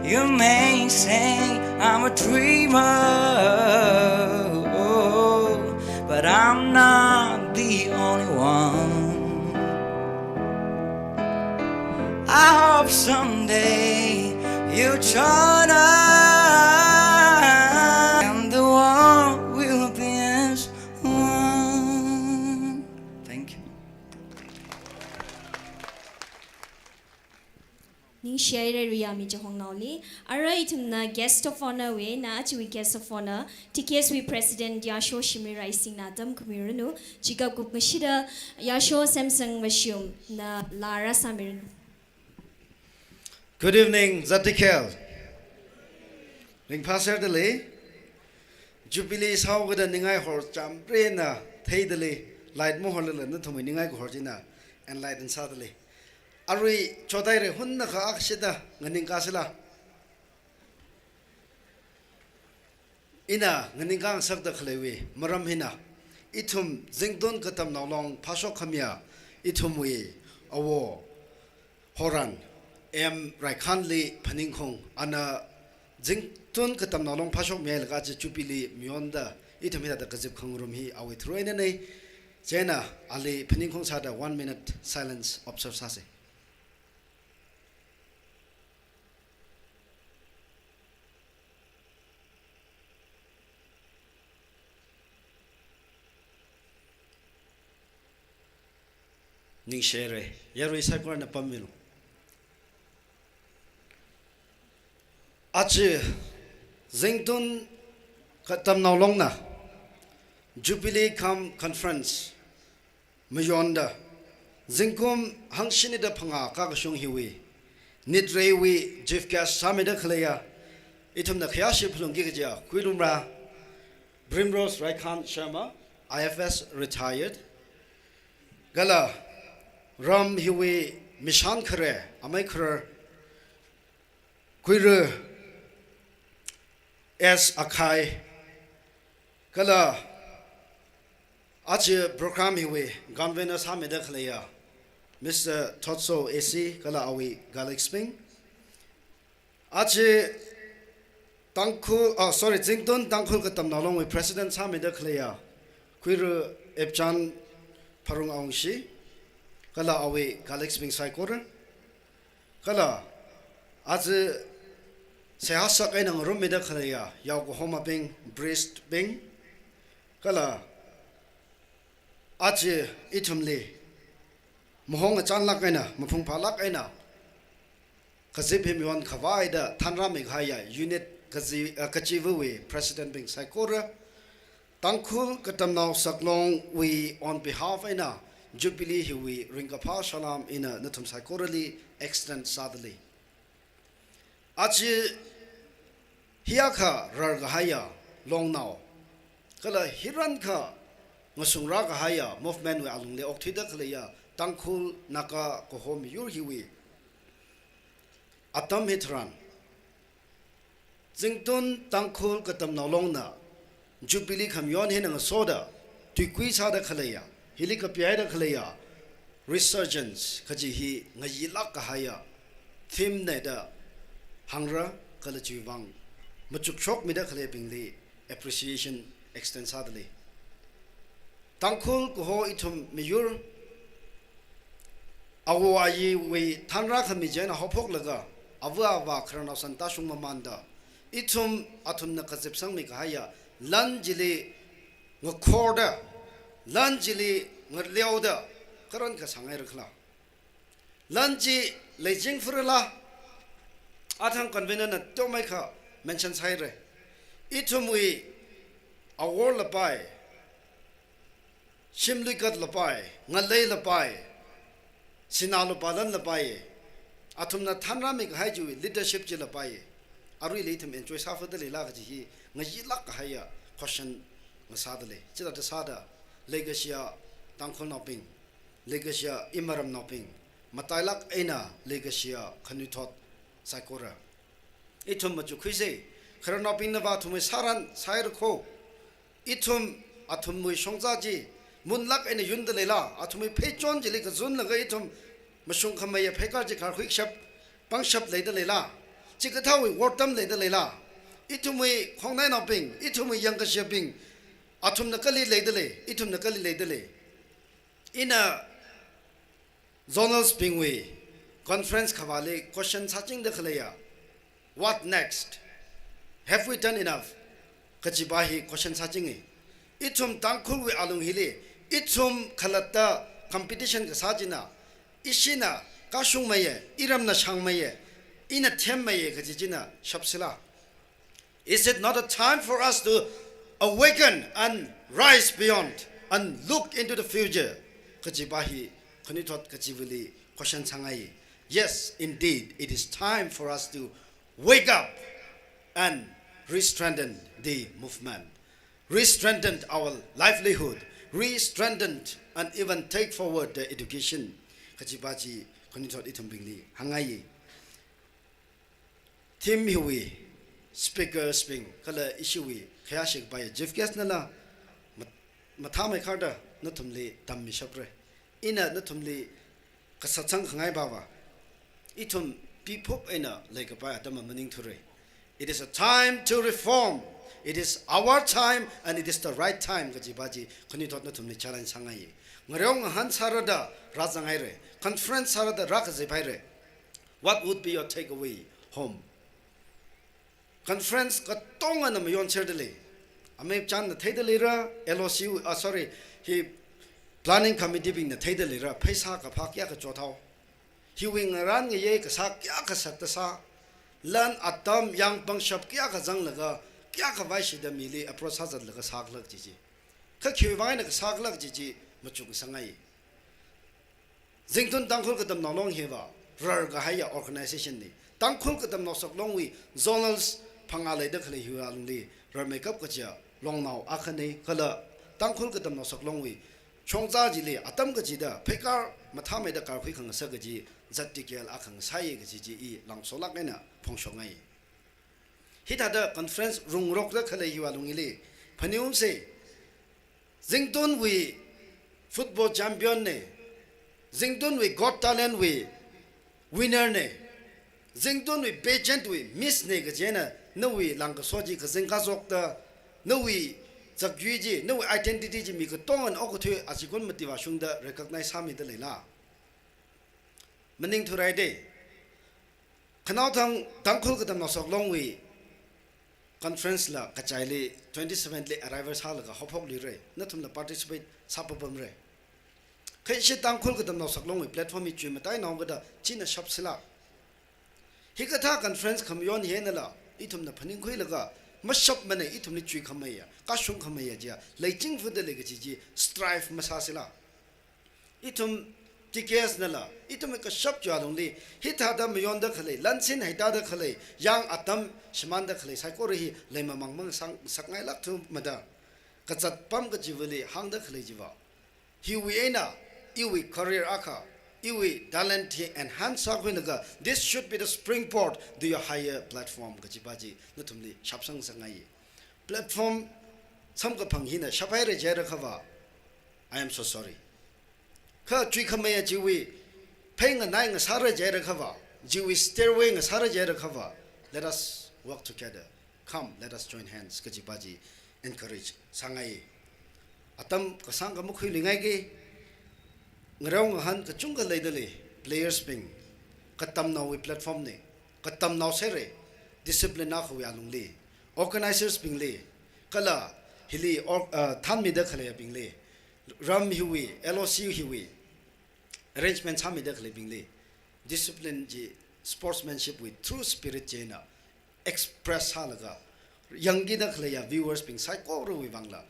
You may say I'm a dreamer, but I'm not the only one. I hope someday you'll join us, and the world will be as one. share Riyami Jahongnali. Ara itumna guest of honor we na achui guest of honor. TKSW President Yasho Shimri Rising Natam Kumirunu. Chika Kupmashida Yasho Samsung Mashum na Lara Samirunu. Good evening, ZTKL. Ring passer the lay. Jubilee is how with a ningai horse jump braina, taidely, light moholan to me ningai hortina, and light and sadly. Ari Chodire Hunaka Akshida, Naningasila. Ina, Naningang Sakta Klewe, Maramhina. Itum Zingdon Katam now long, Pasho Kamia, Itum we, a war. Horan. Raikhanli Paninkong Anna Zingtun Katam Nalong Pashok Mel Gaja Jubilee Mionda Itamida the Kazip Kongrum he awi Truenene Jena Ali Paninkong had a 1 minute silence observe Sase. Ning Shere Yaru Sakwana Pamilu. Achi Zingtun Katam Naulongna Jubilee Kam Conference Mayonda Zingkum Hangshini de Panga Kakashung Hiwi Nidrewi Jifkas Samida Kalea Itum the Kyashi Plungija Quilumra Brimrose Raikhan Sharma IFS retired Gala Ram Hiwi Mishan Kare Amaikra Quir S. Akai Kala Achi Brokami Conveners Hamida Kalea Mr. Totso AC Kala Awi Galik Spring Achi Tankul Zington Tankul Katam Nalong with President Hamida Kalea Quir Epchan Parung Aungshi Kala Awi Galik Spring Saikora Kala Achi Sehasak ay ng rumida kalaya yaw ko homa bing breast bing kala achi itumli mohong chanlak ay na mapung palak ay na kasi pimiwan kawai da tanramig haya unit kachivuwi President Bing Saikora tangkul katamnaw saklong we on behalf ay na Jubilee hiwi ringkapa salam ina natum Saikora li extend sadly achi Hiaka Rargahaya long now. Kala Hiranka Masungra Gahaya movement we along the Octida Kalea Tankul Naka Kohom Yurhiwi Atam Hitran Zington Tankul Katam Nalongna Jubilee Kamyon Hin and Soda Tuquisa the Kalea Hilika Pieda Kalea Resurgence Kajihi Ngayilak Gahaya Thim Neda Hangra Kalachivang Machuk chok mida khale pingli appreciation extend sadly. Tankul kuho itum miyur awo ayi we tanra khamijen hopok laga awa wa khrana santa shung mamanda itum atun na kazip sang mi kahaya lanjili ngkhorda lanjili ngerleuda karan ka sangai rakhla lanji lejing furla athang convener na to mai kha mention saire itumui awor lapai shimlikat lapai ngalei lapai sinalu palan lapai atumna thanramik haiju leadership ji lapai arui leitum enjoy safadali lagaji ngaji lak haya question masadale chida ta sada legacy tangkhol noping legacy imaram noping matailak aina legacy khanuthot Saikora itum maju khise khara pin na ba thumai saran sair kho itum athum mui songjaji munlak ene yund lela athumai phechon jili ka zun laga itum masung khamai phekar ji khar khik shap pangshap leida lela chikathawi wortam leida lela itumui khongnai na ping itumui yang ka shaping athum na kali leida le itum na kali leida le ina zonal spingwe conference khawale question searching the khalaya what next have we done enough kachibahi question searching itum tangkhul we alung hile itum khalata competition ka sajina ishina kasung maye iramna shangmaye in a temaye kajina shapsila. Is it not a time for us to awaken and rise beyond and look into the future? Kajibahi kanitot kajivili question sangai. Yes, indeed, it is time for us to wake up and re-strengthen the movement, re-strengthen our livelihood, re-strengthen and even take forward the education. Kajibaji kanitot itumbingli hangai. Tim hiwi speaker sping kala ishiwi khayashik by Jeff Gasnala mathame kharda natumli tammi shapre ina natumli kasatsang khangai bawa itum pipop ina like by atama maning thure. It is a time to reform. It is our time and it is the right time. Kajibaji kunitot natumli challenge sangai ngarong han sarada razangai re conference sarada rakazibai. What would be your takeaway home? Conference ka tonga na mayon cherdele ame chan na theidele ra LOC sorry he planning committee bing na theidele ra phaisa ka phak ya ka chothau he wing ran nge ye ka sa kya ka sak ta sa lan atam yang pang shap kya ka jang laga kya ka vai shi da mili approach sa jat laga sak lag ji ji ka khwi vai na ka sak lag ji ji machu ka sangai jingtun tangkhol ka dam nalong hewa rar ga haya organization ni tangkhol ka dam no sok long wi zonals pangalai da khale hiwa lungli rar makeup ka cha long naw akhane kala tangkhol ka dam no sok long wi chongza ji le atam ka ji da phekar matha me da kar khui khang sa ga ji ZTKL akhang sai ga ji ji i lang solak na phongshong ngai hita da conference rung rok da khale hiwa lungi le phanium se jington wi football champion ne jington wi got talent wi winner ne jington wi pageant wi miss ne ga jena no wi lang ka soji ka jing ka zok da no wi chak ji ji no wi identity ji mi ka tong an ok thwe asikon matiwa shung da recognize sami da leila maning thurai de khanau thang tangkhol ka dam no sok long wi conference la kachai le 27 le arrivals hal ga hopok li re na thum la participate sapabam re khai she tangkhol ka dam no sok long wi platform mi chui matai naw ga da china shop sila hi ka tha conference kham yon he na la itum na phaning khoi laga mashap mane itum ni chui khamaya ka shung khamaya ja leiching fu de le ga ji strive masa sila itum TKS na la itum ka shop ja long li hi tha da myon da khale lansin haita da khale yang atam shiman da khale sai ko ri le mamang mang sang sakngai lak thu mada ka chat pam ka jiwali hang da khale jiwa hi wi ena iwi career aka iwi talent enhance akhuinaga this should be the springboard to your higher platform gajibaji natumli shapsang sangai platform samka panghina shapai re jera khawa I am so sorry kha chui khamaya jiwi phenga nai nga sara jera khawa jiwi stairway nga sara jera khawa let us work together come let us join hands gajibaji encourage sangai atam kasang ka mukhui lingai ge ngrong han ka chunga leidale players ping katam now we platform ne katam now sere discipline na khwi alungli organizers ping le kala hili or than mi da khale ping le ram hiwi LOC hiwi arrangement ha mi da khale ping le discipline ji sportsmanship with true spirit jena express halaga yangi da khale ya viewers ping sai ko ro wi bangla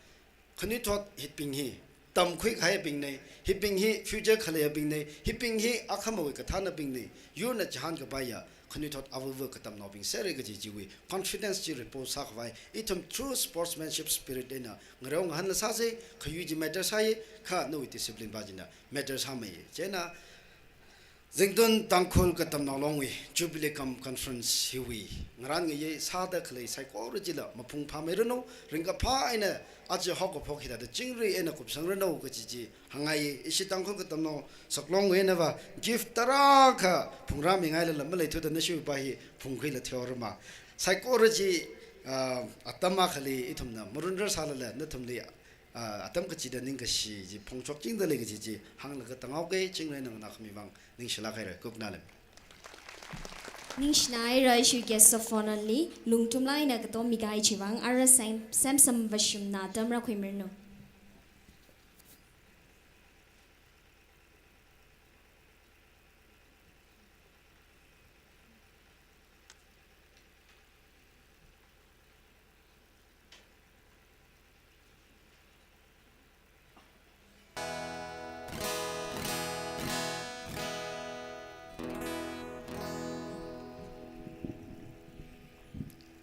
khani thot hit ping hi tam quick high ping ne hipping hi future khale ping ne hipping hi akhamawi ka thana ping ne yu na jahan ka baya khani thot awu ka tam no ping sere ga ji jiwi confidence ji report sa khwai itum true sportsmanship spirit ena ngrong han la sa se khyu ji matter sai kha no discipline ba ji na matter sa mai jena jingdon tangkhol ka tam no longwi jubilee conference hiwi ngaran nge ye sa da khle psychology la mapung pha me reno ringa pha ina aje hok phok hida de jingri ena kup sang reno ka ji hangai isi tangkhol ka tam no saklong we na ba gift tara kha phungra mi ngai la malai thu da na shu ba hi phungkhoi la theor ma psychology atama khali ithum na murunra sala la na thum le atam ka chi da ning ka shi ji phongchok jing da le ga ji hang la ka tangau ke ching le nang na khmi bang ning shila khaira kuk na le ning shnai ra shu guest of honor li lungtum lai na ka to mi gai chiwang ara samsam vashum na tam ra khoi mirno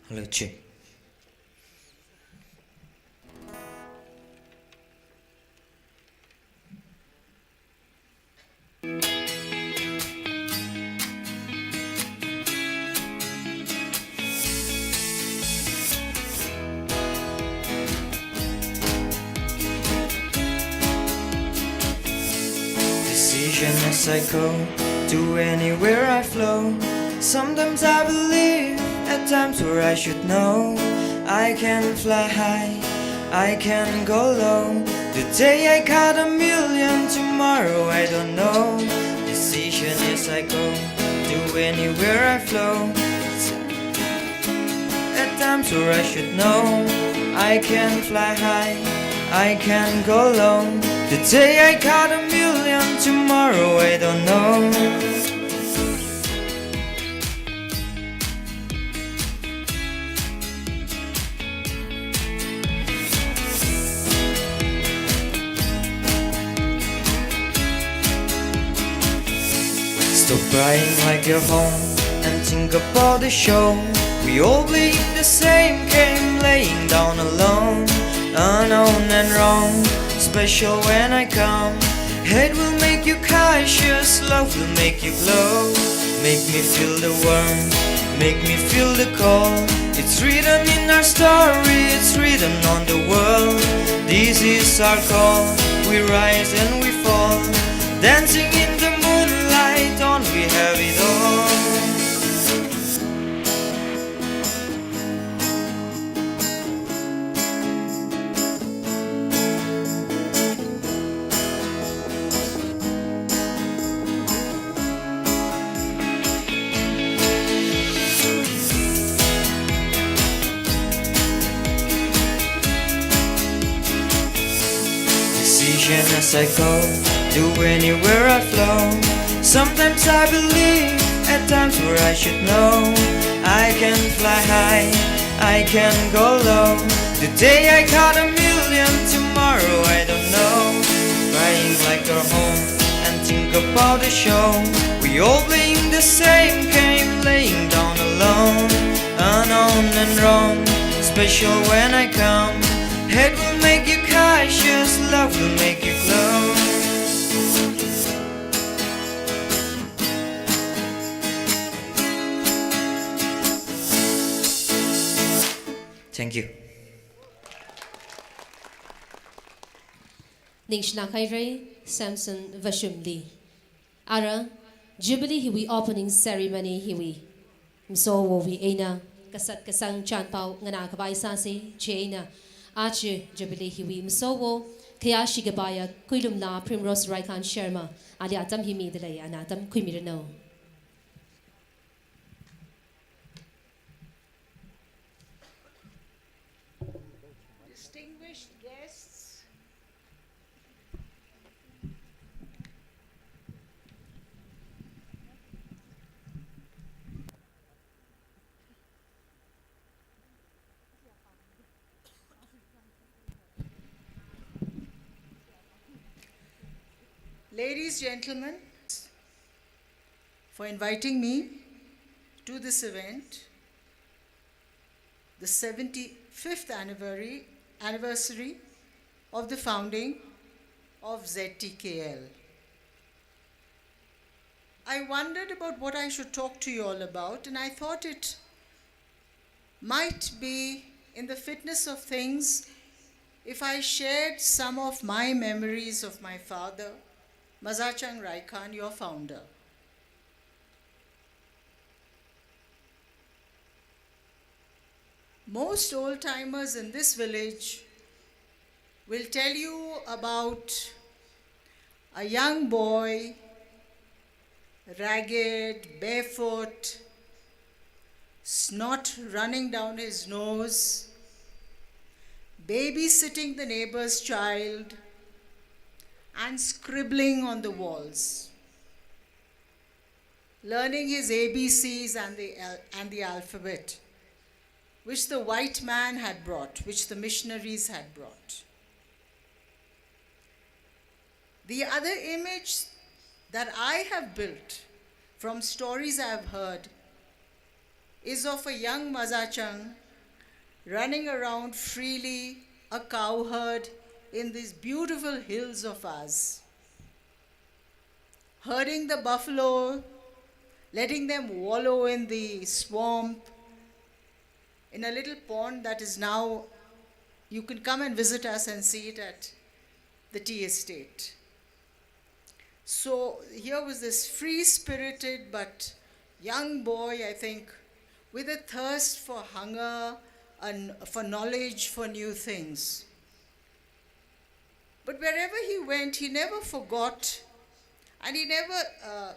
Hello, check. Decision as I go, to anywhere I flow. Sometimes I believe, at times where I should know. I can fly high, I can go low. Today I caught a million, tomorrow I don't know. Decision as I go, to anywhere I flow. At times where I should know. I can fly high, I can go low. Today I caught a million, tomorrow I don't know. Stop crying like you're home and think about the show. We all bleed the same game, laying down alone, unknown and wrong. Special when I come. Hate will make you cautious, love will make you glow. Make me feel the warmth, make me feel the cold. It's written in our story, it's written on the world. This is our call, we rise and we fall. Dancing in the moonlight, on we have it all. As I go, to anywhere I flow. Sometimes I believe, at times where I should know. I can fly high, I can go low. Today I caught a million, tomorrow I don't know. Crying like our home and think about the show. We all playing the same game, laying down alone, unknown and wrong. Special when I come. Hate will make you cautious, love will make you glow. Thank you. Ningshla Khaire, Samson Vashumli. Ara, Jubilee Hiwi opening ceremony Hiwi. Mso wovi Aina, Kasat Kasang Chanpao, Ngana Kabai Sasi, Chaina. Ache Jubilee Hiwi Msowo, Kayashi Gabaya, Kuilumla, Primrose Raikan Sharma, Aliatam Himi de Anatam Kumirano. Distinguished guests, ladies, gentlemen, for inviting me to this event, the 75th anniversary of the founding of ZTKL. I wondered about what I should talk to you all about, and I thought it might be in the fitness of things if I shared some of my memories of my father, Mazachang Raikan, your founder. Most old-timers in this village will tell you about a young boy, ragged, barefoot, snot running down his nose, babysitting the neighbor's child, and scribbling on the walls, learning his ABCs and the alphabet, which the white man had brought, which the missionaries had brought. The other image that I have built from stories I have heard is of a young Mazachang running around freely, a cowherd in these beautiful hills of ours, herding the buffalo, letting them wallow in the swamp, in a little pond that is now, you can come and visit us and see it at the tea estate. So here was this free-spirited but young boy, I think, with a thirst for hunger and for knowledge, for new things. But wherever he went, he never forgot, and he never,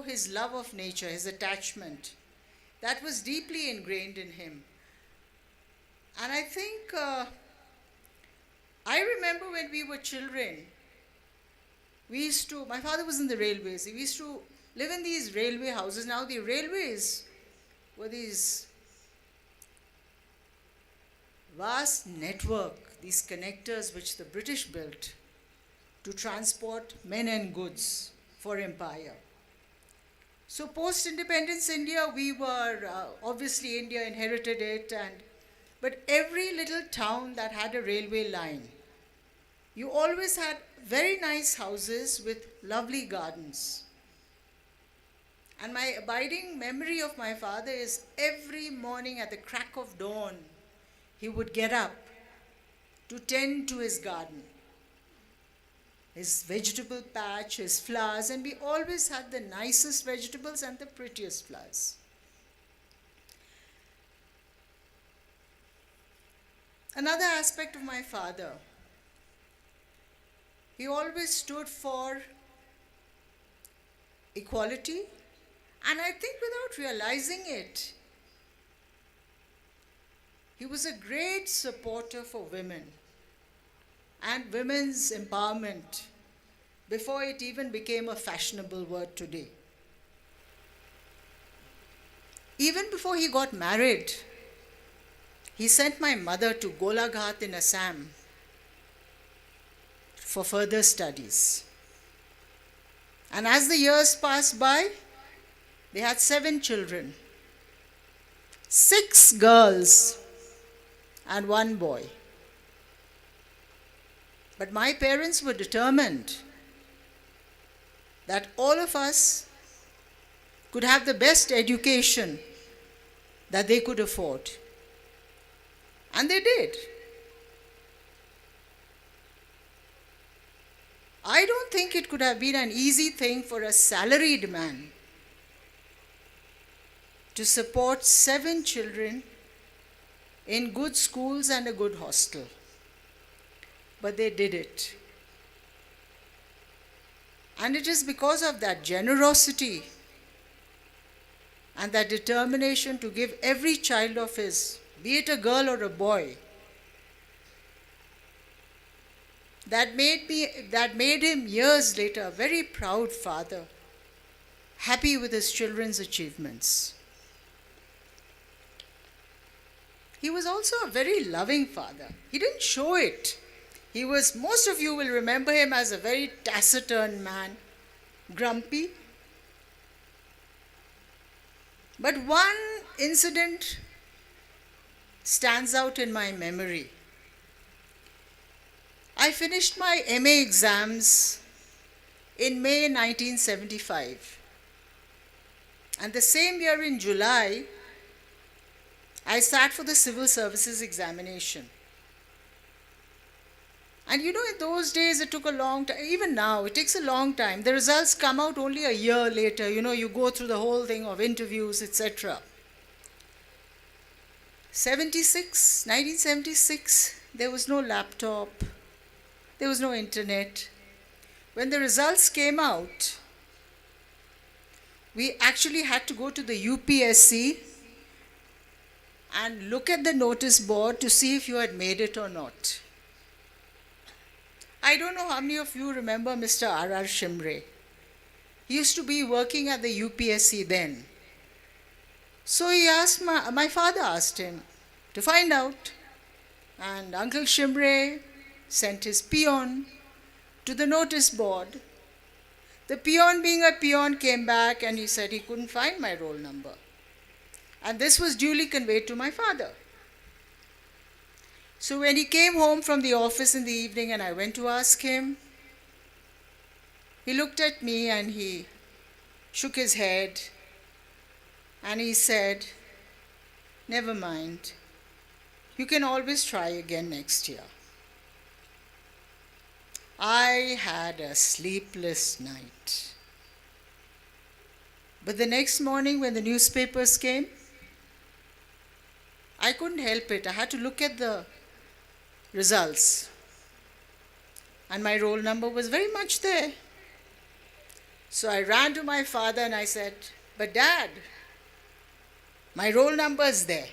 his love of nature, his attachment, that was deeply ingrained in him. And I think, I remember when we were children, my father was in the railways, we used to live in these railway houses. Now the railways were these vast network, these connectors which the British built to transport men and goods for empire. So post-independence India, we were, obviously India inherited it, but every little town that had a railway line, you always had very nice houses with lovely gardens. And my abiding memory of my father is every morning at the crack of dawn, he would get up to tend to his garden, his vegetable patch, his flowers, and we always had the nicest vegetables and the prettiest flowers. Another aspect of my father, he always stood for equality, and I think without realizing it, he was a great supporter for women and women's empowerment before it even became a fashionable word today. Even before he got married, he sent my mother to Golaghat in Assam for further studies. And as the years passed by, they had 7 children, 6 girls and 1 boy. But my parents were determined that all of us could have the best education that they could afford. And they did. I don't think it could have been an easy thing for a salaried man to support 7 children in good schools and a good hostel. But they did it. And it is because of that generosity and that determination to give every child of his, be it a girl or a boy, that made him years later a very proud father, happy with his children's achievements. He was also a very loving father. He didn't show it. Most of you will remember him as a very taciturn man, grumpy. But one incident stands out in my memory. I finished my MA exams in May 1975. And the same year in July, I sat for the civil services examination. And in those days it took a long time, even now it takes a long time. The results come out only a year later, you go through the whole thing of interviews, etc. 1976, there was no laptop, there was no internet. When the results came out, we actually had to go to the UPSC and look at the notice board to see if you had made it or not. I don't know how many of you remember Mr. R.R. Shimre. He used to be working at the UPSC then. So he asked, my father asked him to find out. And Uncle Shimre sent his peon to the notice board. The peon, being a peon, came back and he said he couldn't find my roll number. And this was duly conveyed to my father. So when he came home from the office in the evening and I went to ask him, he looked at me and he shook his head and he said, "Never mind, you can always try again next year." I had a sleepless night. But the next morning when the newspapers came, I couldn't help it. I had to look at the results. And my roll number was very much there. So I ran to my father and I said, "But Dad, my roll number is there."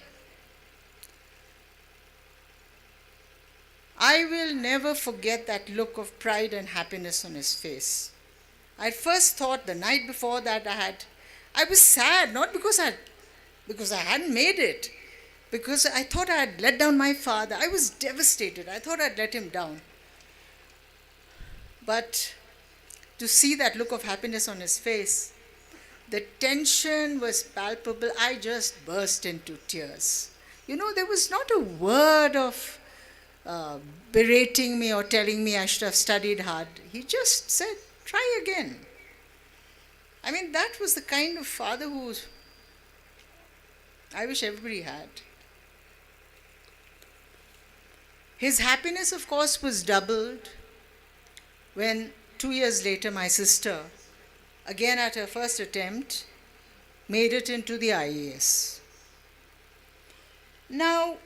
I will never forget that look of pride and happiness on his face. I first thought the night before that I was sad, not because I hadn't made it, because I thought I had let down my father. I was devastated. I thought I'd let him down. But to see that look of happiness on his face, the tension was palpable. I just burst into tears. There was not a word of berating me or telling me I should have studied hard. He just said, "Try again." I mean, that was the kind of father who I wish everybody had. His happiness, of course, was doubled when 2 years later my sister, again at her first attempt, made it into the IAS. Now,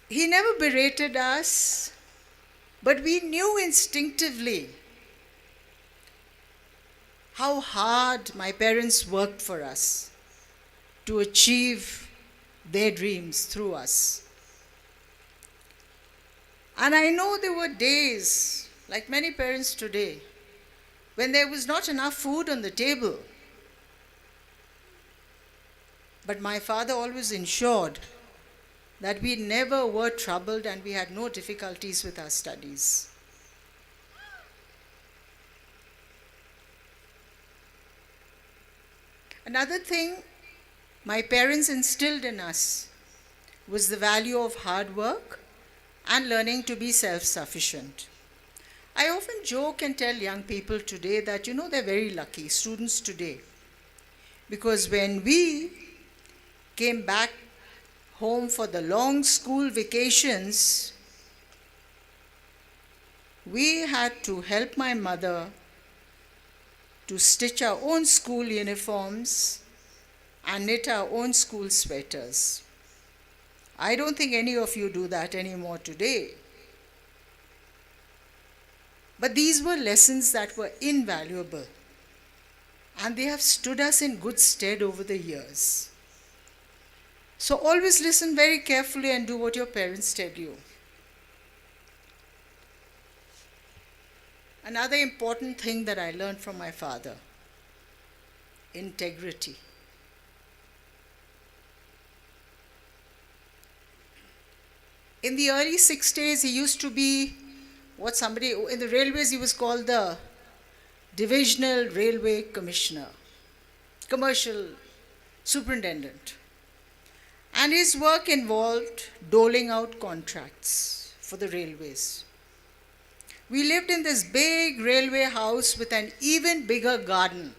he never berated us, but we knew instinctively how hard my parents worked for us to achieve their dreams through us. And I know there were days, like many parents today, when there was not enough food on the table. But my father always ensured that we never were troubled and we had no difficulties with our studies. Another thing my parents instilled in us was the value of hard work and learning to be self-sufficient. I often joke and tell young people today that, they're very lucky, students today, because when we came back home for the long school vacations, we had to help my mother to stitch our own school uniforms and knit our own school sweaters. I don't think any of you do that anymore today. But these were lessons that were invaluable, and they have stood us in good stead over the years. So always listen very carefully and do what your parents tell you. Another important thing that I learned from my father: integrity. In the early 60s, he used to be in the railways, he was called the Divisional Railway Commissioner, Commercial Superintendent. And his work involved doling out contracts for the railways. We lived in this big railway house with an even bigger garden.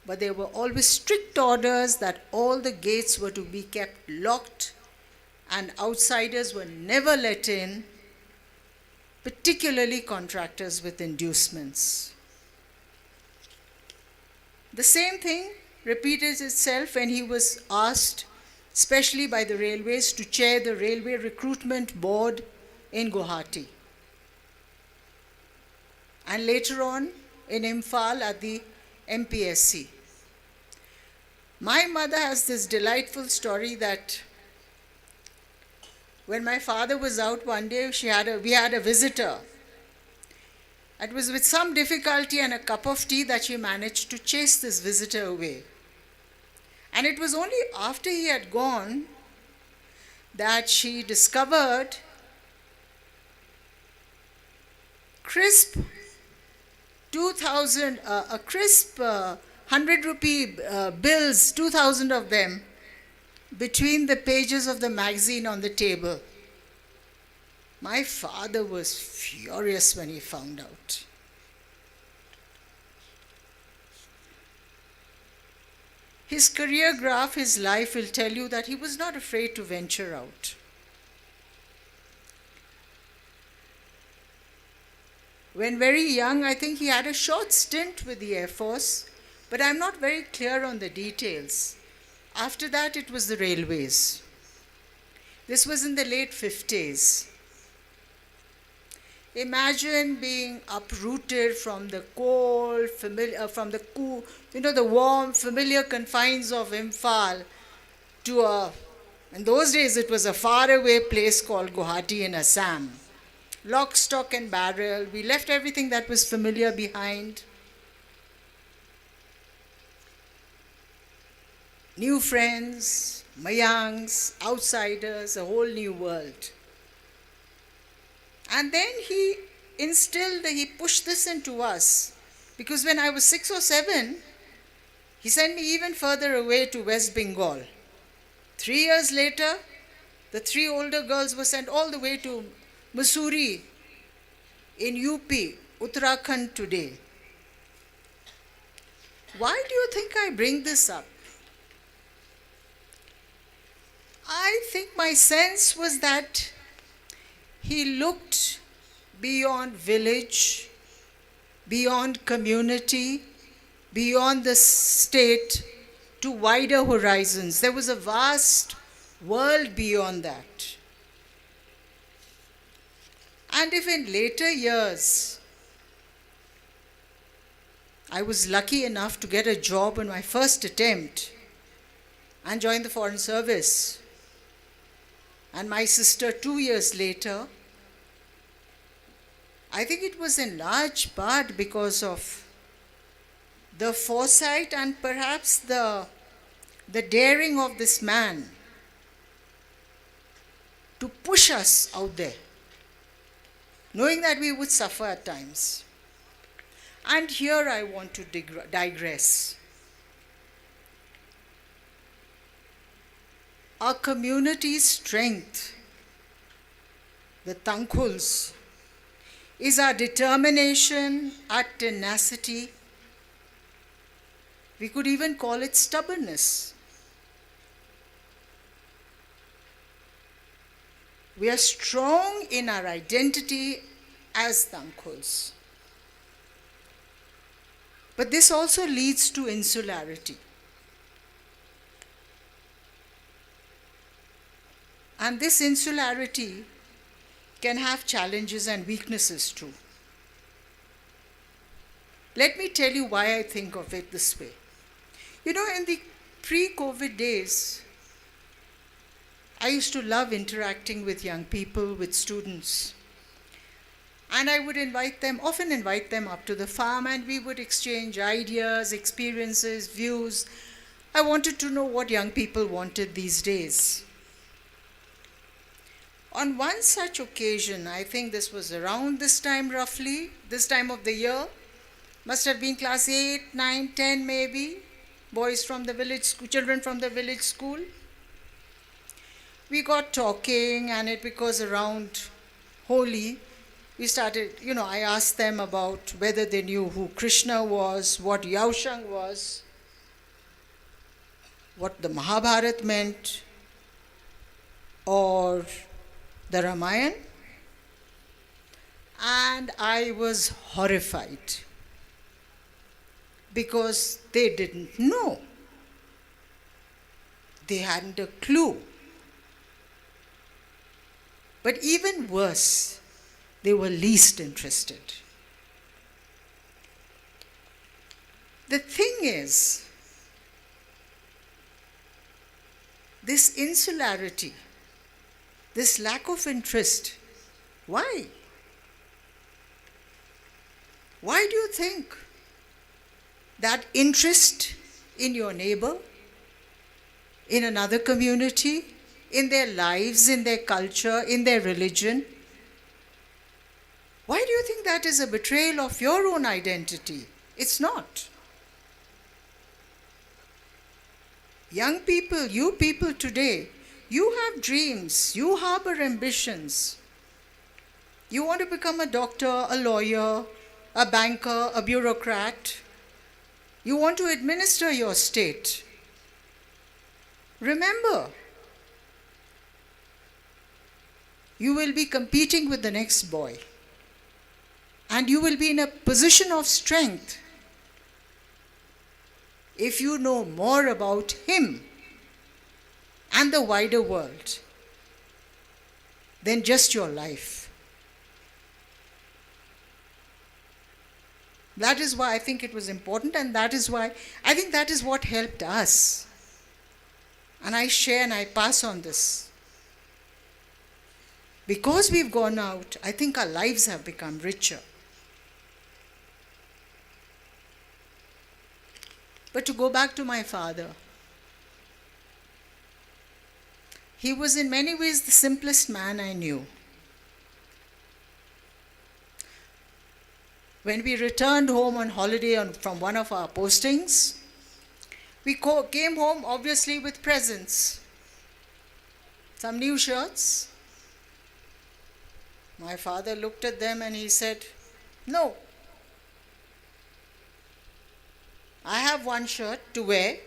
But there were always strict orders that all the gates were to be kept locked and outsiders were never let in, particularly contractors with inducements. The same thing repeated itself when he was asked, especially by the railways, to chair the Railway Recruitment Board in Guwahati. And later on in Imphal at the MPSC. My mother has this delightful story that when my father was out one day, we had a visitor. It was with some difficulty and a cup of tea that she managed to chase this visitor away. And it was only after he had gone that she discovered crisp 100 rupee bills, 2,000 of them, between the pages of the magazine on the table. My father was furious when he found out. His career graph, his life will tell you that he was not afraid to venture out. When very young, I think he had a short stint with the Air Force, but I'm not very clear on the details. After that, it was the railways. This was in the late 50s. Imagine being uprooted from the cold, the warm, familiar confines of Imphal to in those days it was a faraway place called Guwahati in Assam. Lock, stock and barrel. We left everything that was familiar behind. New friends, Mayangs, outsiders, a whole new world. And then he pushed this into us. Because when I was 6 or 7, he sent me even further away to West Bengal. 3 years later, the 3 older girls were sent all the way to Mussoorie in UP, Uttarakhand today. Why do you think I bring this up? I think my sense was that he looked beyond village, beyond community, beyond the state to wider horizons. There was a vast world beyond that. And if in later years I was lucky enough to get a job in my first attempt and join the Foreign Service, and my sister 2 years later, I think it was in large part because of the foresight and perhaps the daring of this man to push us out there, knowing that we would suffer at times. And here I want to digress. Our community's strength, the Tangkhuls, is our determination, our tenacity. We could even call it stubbornness. We are strong in our identity as Tangkhuls. But this also leads to insularity. And this insularity can have challenges and weaknesses too. Let me tell you why I think of it this way. In the pre-COVID days, I used to love interacting with young people, with students. And I would often invite them up to the farm, and we would exchange ideas, experiences, views. I wanted to know what young people wanted these days. On one such occasion, I think this was around this time roughly, this time of the year, must have been class 8, 9, 10 maybe, children from the village school. We got talking, and because around Holi, we started, I asked them about whether they knew who Krishna was, what Yaushang was, what the Mahabharata meant, or the Ramayana. And I was horrified because they didn't know. They hadn't a clue. But even worse, they were least interested. The thing is, this insularity, this lack of interest, why? Why do you think that interest in your neighbor, in another community, in their lives, in their culture, in their religion, why do you think that is a betrayal of your own identity? It's not. Young people, you people today, you have dreams, you harbor ambitions. You want to become a doctor, a lawyer, a banker, a bureaucrat. You want to administer your state. Remember, you will be competing with the next boy. And you will be in a position of strength if you know more about him and the wider world than just your life. That is why I think it was important, and that is why I think that is what helped us. And I share and I pass on this. Because we've gone out, I think our lives have become richer. But to go back to my father, he was in many ways the simplest man I knew. When we returned home on holiday from one of our postings, we came home obviously with presents. Some new shirts. My father looked at them and he said, "No. I have one shirt to wear,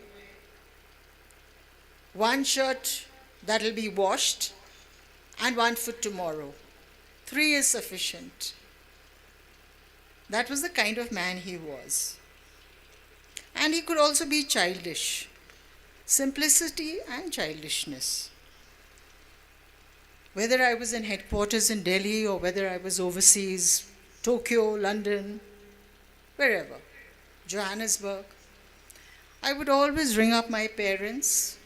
one shirt that will be washed, and one for tomorrow. 3 is sufficient." That was the kind of man he was. And he could also be childish. Simplicity and childishness. Whether I was in headquarters in Delhi or whether I was overseas, Tokyo, London, wherever, Johannesburg, I would always ring up my parents,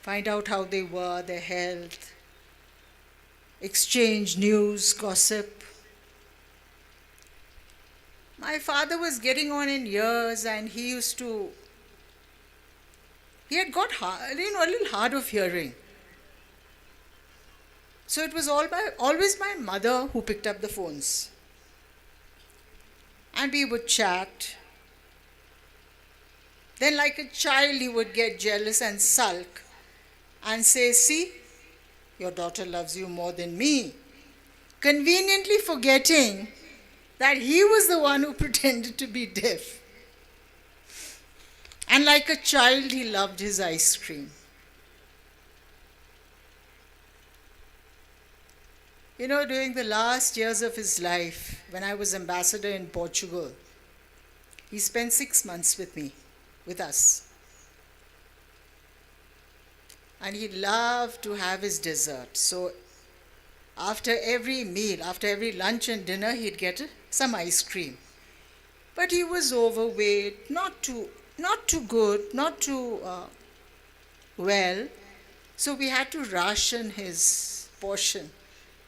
find out how they were, their health, exchange news, gossip. My father was getting on in years and he had got a little hard of hearing. So it was always my mother who picked up the phones. And we would chat. Then like a child he would get jealous and sulk and say, "See, your daughter loves you more than me," conveniently forgetting that he was the one who pretended to be deaf. And like a child, he loved his ice cream. You know, during the last years of his life, when I was ambassador in Portugal, he spent 6 months with us. And he loved to have his dessert. So after every meal, after every lunch and dinner, he'd get some ice cream. But he was overweight, not too good, not too well. So we had to ration his portion.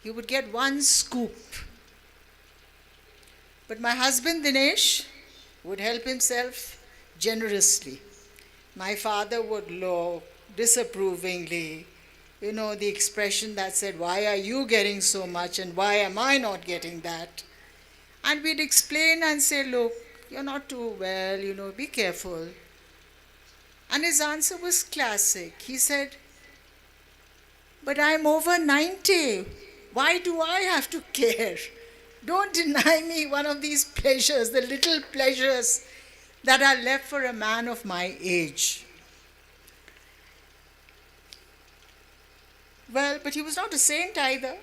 He would get 1 scoop. But my husband Dinesh would help himself generously. My father would look disapprovingly, the expression that said, "Why are you getting so much and why am I not getting that?" And we'd explain and say, "Look, you're not too well, be careful." And his answer was classic. He said, "But I'm over 90. Why do I have to care? Don't deny me one of these pleasures, the little pleasures that are left for a man of my age." Well, but he was not a saint either.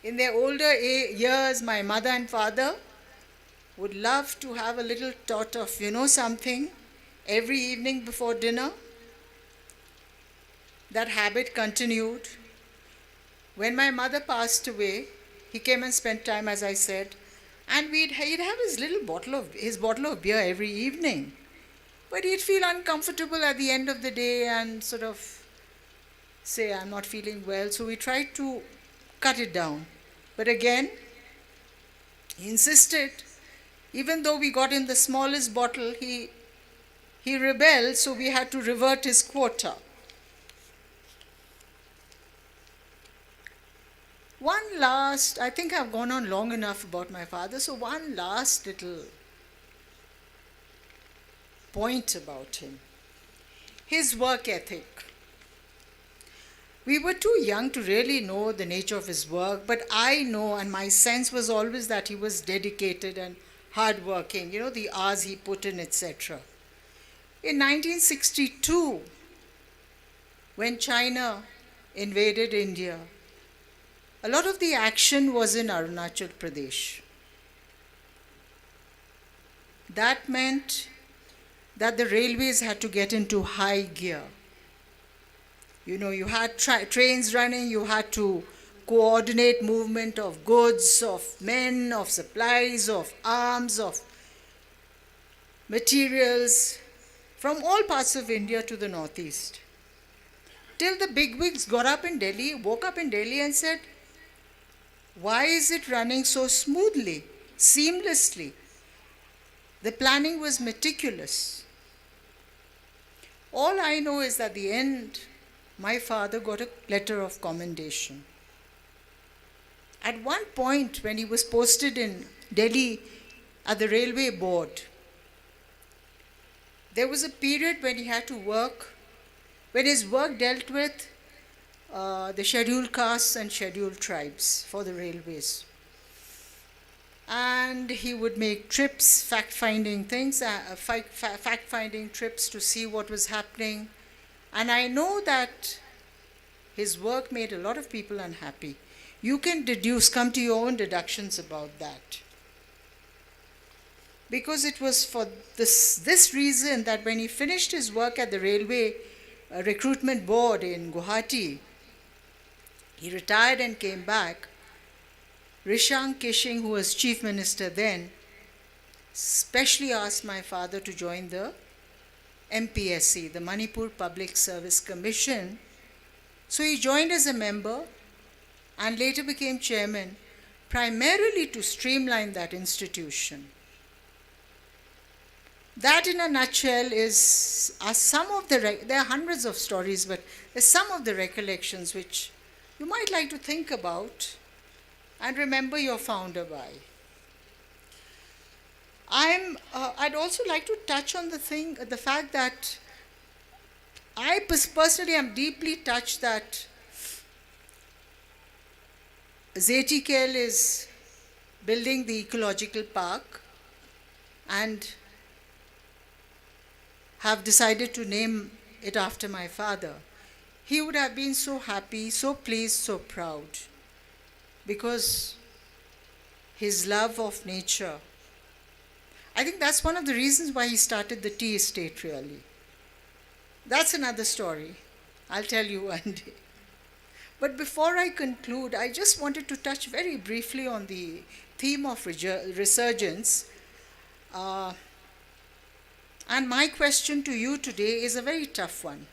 In their older years, my mother and father would love to have a little tot of, something every evening before dinner. That habit continued. When my mother passed away, he came and spent time, as I said, and he'd have his bottle of beer every evening. But he'd feel uncomfortable at the end of the day and sort of say, "I'm not feeling well." So we tried to cut it down. But again, he insisted. Even though we got him the smallest bottle, he rebelled, so we had to revert his quota. I think I've gone on long enough about my father, so one last little point about him: his work ethic. We were too young to really know the nature of his work, but I know, and my sense was always that he was dedicated and hardworking, the hours he put in, etc. In 1962, when China invaded India, a lot of the action was in Arunachal Pradesh. That meant that the railways had to get into high gear. You had trains running, you had to coordinate movement of goods, of men, of supplies, of arms, of materials from all parts of India to the northeast. Till the bigwigs woke up in Delhi and said, why is it running so smoothly, seamlessly? The planning was meticulous. All I know is that at the end, my father got a letter of commendation. At one point, when he was posted in Delhi at the railway board, there was a period when he had to work, when his work dealt with the scheduled castes and scheduled tribes for the railways. And he would make trips, fact-finding trips to see what was happening. And I know that his work made a lot of people unhappy. You can come to your own deductions about that. Because it was for this reason that when he finished his work at the Railway Recruitment Board in Guwahati, he retired and came back. Rishang Kishing, who was Chief Minister then, specially asked my father to join the MPSC, the Manipur Public Service Commission. So he joined as a member and later became chairman, primarily to streamline that institution. That in a nutshell are some of there are hundreds of stories, but there's some of the recollections which you might like to think about and remember your founder by. I'd also like to touch on the fact that I personally am deeply touched that ZTKL is building the ecological park and have decided to name it after my father. He would have been so happy, so pleased, so proud, because his love of nature. I think that's one of the reasons why he started the tea estate, really. That's another story. I'll tell you one day. But before I conclude, I just wanted to touch very briefly on the theme of resurgence. And my question to you today is a very tough one.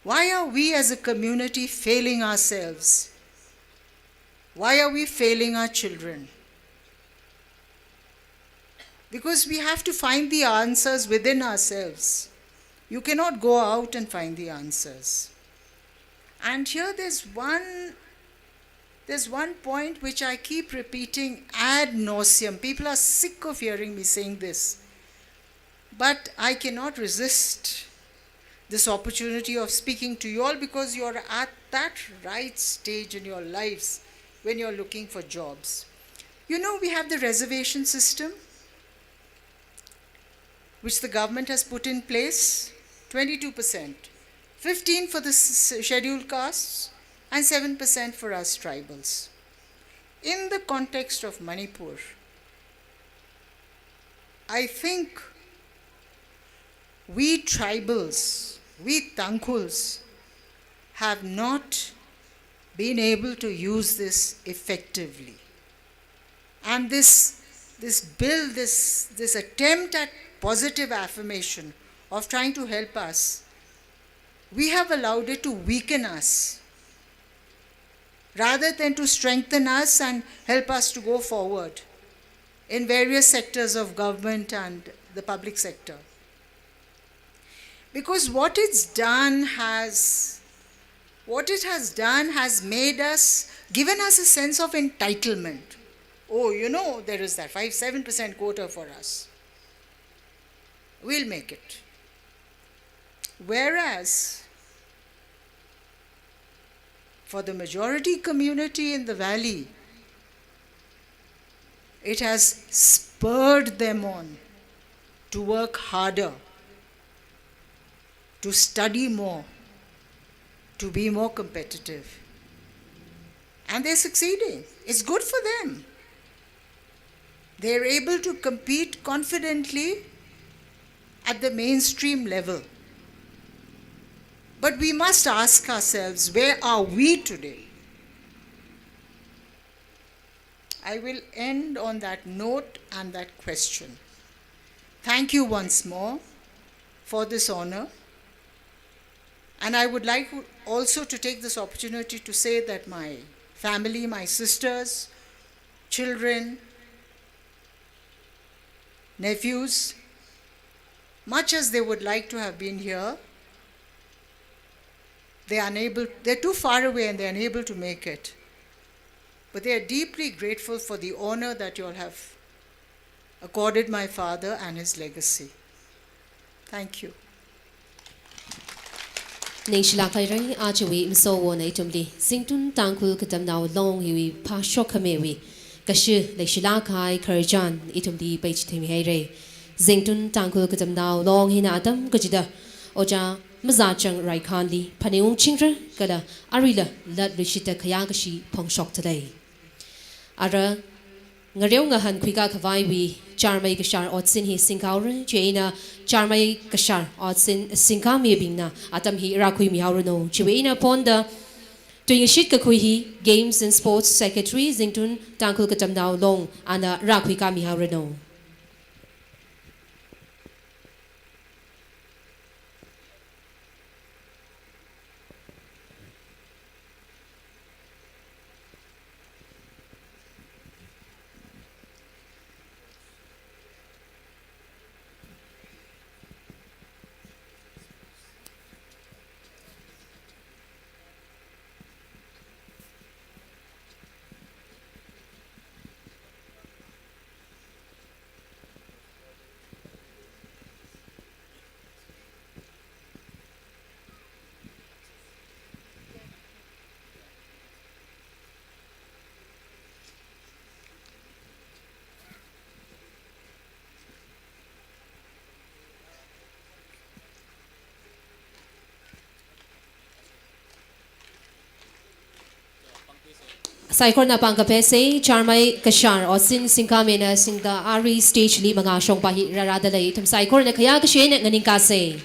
Why are we as a community failing ourselves? Why are we failing our children? Because we have to find the answers within ourselves. You cannot go out and find the answers. And here there's one point which I keep repeating ad nauseum. People are sick of hearing me saying this. But I cannot resist this opportunity of speaking to you all because you're at that right stage in your lives when you're looking for jobs. We have the reservation system, which the government has put in place, 22%, 15% for the scheduled castes, and 7% for us tribals. In the context of Manipur, I think we tribals, we Tangkhuls, have not been able to use this effectively. And this bill, this attempt at positive affirmation of trying to help us, we have allowed it to weaken us rather than to strengthen us and help us to go forward in various sectors of government and the public sector. Because what it has given us a sense of entitlement. Oh, there is that 5-7% quota for us. we'll make it. Whereas, for the majority community in the valley, it has spurred them on to work harder, to study more, to be more competitive. And they're succeeding. It's good for them. They're able to compete confidently at the mainstream level. But we must ask ourselves, where are we today? I will end on that note and that question. Thank you once more for this honor. And I would like also to take this opportunity to say that my family, my sisters, children, nephews, much as they would like to have been here, they're too far away and they're unable to make it. But they are deeply grateful for the honor that you all have accorded my father and his legacy. Thank you. Nation Lakairai Archery so one itemly. Sington Tankul Katam now long he pa shokamewi. Kashi Leshilakai Karajan itemly page Timhere. Zington Tankul Katam now long in Adam Gajida Oja Mazachang Raikandi Paneung Chingra Gada Arila Lat Rishita Kayagashi Pong Shok today. Ara Ngaryonga Han Kwika Kavaiwi Charmay Kashar Otsin he Sinkaura Jaina Charmay Kashar Otsin Sinkami Bina Atam he Rakui Mihaurano Chiwaina Ponda doing a shit Kakuhi Games and Sports Secretary Zingtun Tankul Katam now long and Rakwika Mihaurano. Saikor na pangkapese, Charmay Kashar, o sin singkamena singa Ari stage li mga syong pahi raradalay. Tum saikor na kaya kashin nganing kase.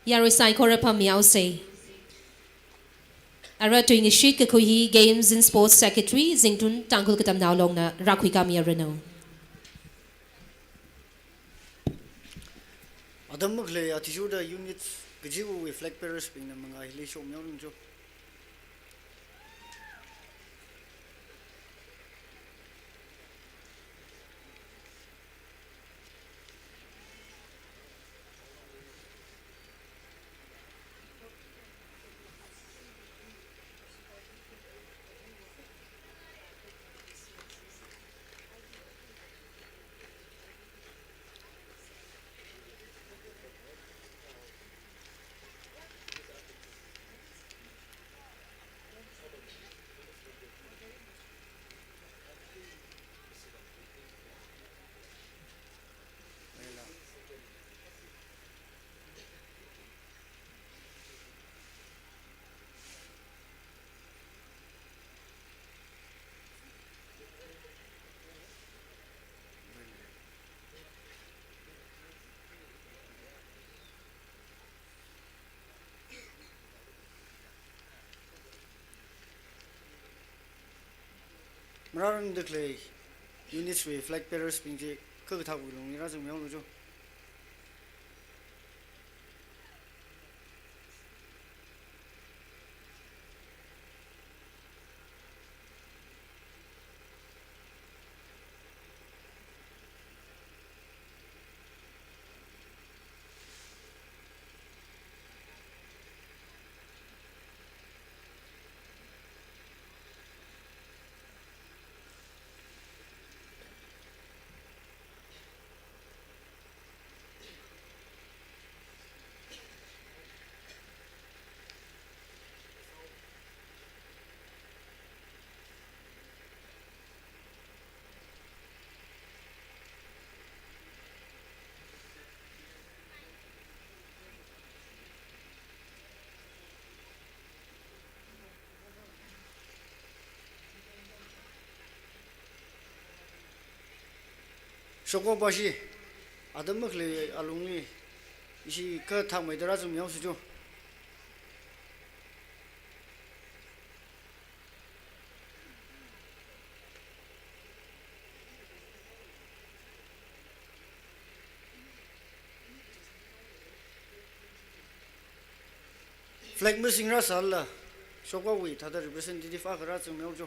Yaroi sai korapam miao say. Ara to initiate kakuhi Games and Sports Secretary Zingtun Tangkul Katam now long na Rakwi Kamia Reno. Adam Mugle attitude units Gajibu with flag bearers being among a hilly show Myonjo. Marang the clay units with flag bearers being Kurtabu, Razum Yojo. Shoko Bashi, Adam Mugle alumni, she cut time with the Razum Yosujo. Flag missing Rasalla, Shoko with other representative of Razum Yojo.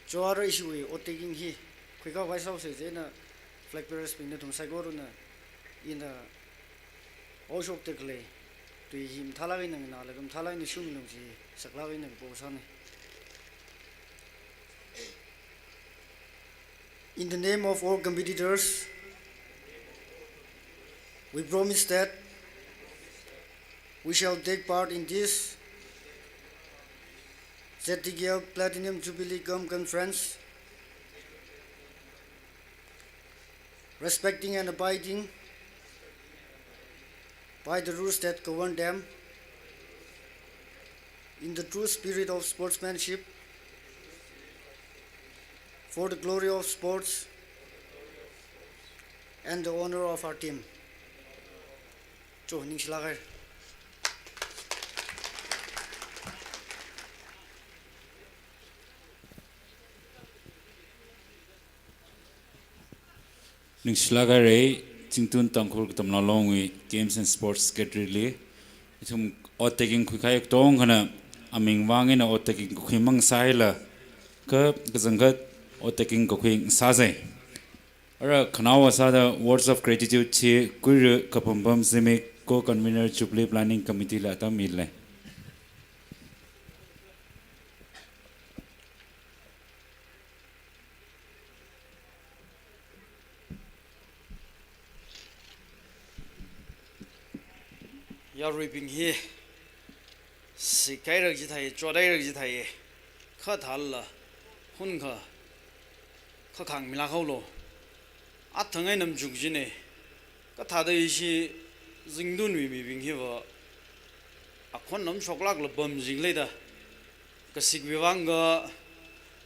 Joara issue or taking he quicker vice houses in a flag bearers being to Sagoruna in a also of the clay to him Talavin and Alagum Talan Shumi, Saklavin and Bosani. In the name of all competitors, we promise that we shall take part in this ZTKL Platinum Jubilee Conference, respecting and abiding by the rules that govern them, in the true spirit of sportsmanship, for the glory of sports and the honor of our team. Ningshlagare Tingtun Tangkul Tamna long with Games and Sports Secretary itum otaking kukayak tong kana aming wangin otaking kukimang sahila ka kazangat o taking ko khing sa zai ara khanawa sa da words of gratitude chi kuir kapampam seme co convener jubilee planning committee la ta mil le ya ripping he si kai ra ji thai cho dai ra ji thai kha thal la hun kha kha khang mila khau lo a thangai nam juk ji ne ka tha dai shi jingdun wi mi bing he wa a khon nam shok lak la bam jing le da ka sik wi wang ga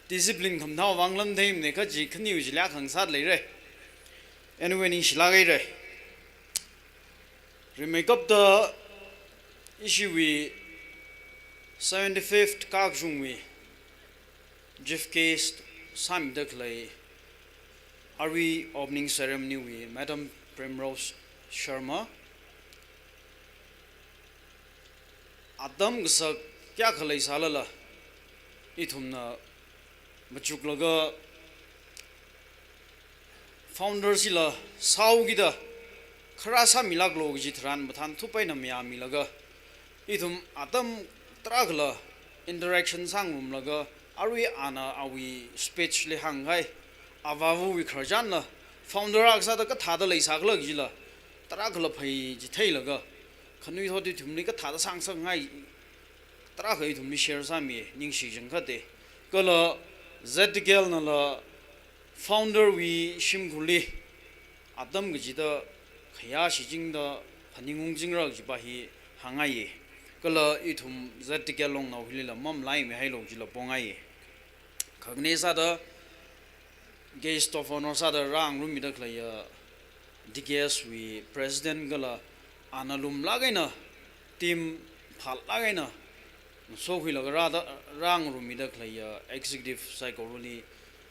discipline kham thao wang lam theim ne ka ji khni wi ji la khang sat le re anyway ni shila gai re remake up the issue we 75th Kak Jungwi Jeff Case Sam Duckley are we opening ceremony with Madam Primrose Sharma Adam Gsak Kya Khalai Salala Itumna Machuk Laga Founder Sila Saugida Karasa Milaglo Jitran Batan Tupai Namia Milaga Itum Adam Tragla interaction sangum laga Ari Ana Awi speech le hangai Avavu Vikarjanla founder Aksada Katada Lisagla Gila Tragla Pai Jitailaga Kanu Hoti Tumnika Tada Sangai Traka to Michel Sami Ningshi Jankate Gala ZTKL Nala founder we Shimkuli Adam Gijita Kayashi Jingda Paningung Jingra Jibahi Hangai Kala itum ZTKL long now hilila mom lai me hailo jila pongai kagne sada guest of honor sada rang room mida klaya DKS we president gala analum lagaina team phal lagaina so hilaga rada rang room mida klaya executive psychologically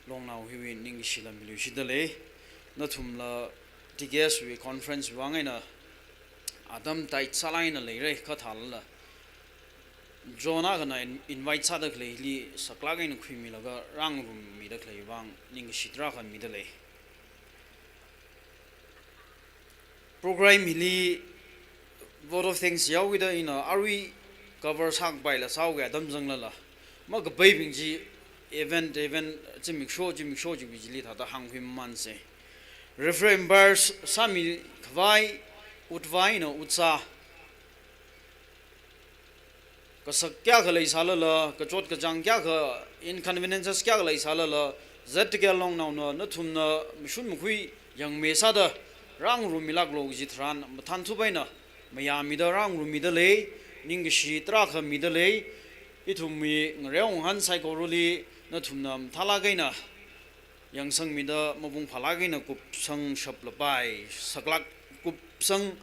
long now hiwi ning shila milu shidale nathumla DKS we conference wangaina adam tait salaina leire khathala Jonah gonna invite Sadak Lee Saklagan Quimilaga Rang Room Midakle Wang Ning Shidraka Midale Program Hili Vote of Things Yawida in a Ari covers hang by La Sauga Damzangala Mug Babing G event Jimmy Show Vigilita the Hang Him Manse Refrain Bars Sami Kvai Utvino Utsa Kasakya Kalai Salala, Kachot Kajangya, inconveniences Kagalai Salala, ZTKL long now, Natumna, Mishunmukui, young Mesada, Rang Rumilaglo Jitran, Matantubena, Mayamida Rang Rumidale, Ningishi Traka Midale, Itumi, Reong Han Psychoruli, Natumnam Talagina, Young Sang Mida, Mabung Palagina, Kup Sang Shaplabai, Saklak Kup Sang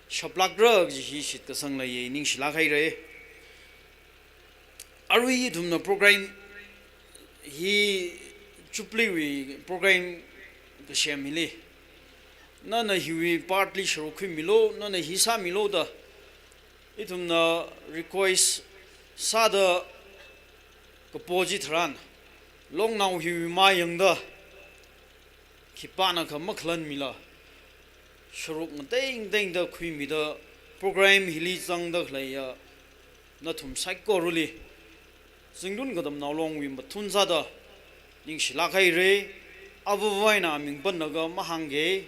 Shaplak drugs, he shit the Sang Lay, Ningshilakai. Are we to the program? He chupli program the shamili. None of he partly shroki milo, none of hisa milo the itum the request sada composite run. Long now he my young the Kipana Kamaklan Mila Shruk ding the queen with the program he leads on the clay Natum psycho really. Zingdun Gadam now long with Matunzada, Ning Shilakai Ray, Avuvaina, Ming Bunaga, Mahange,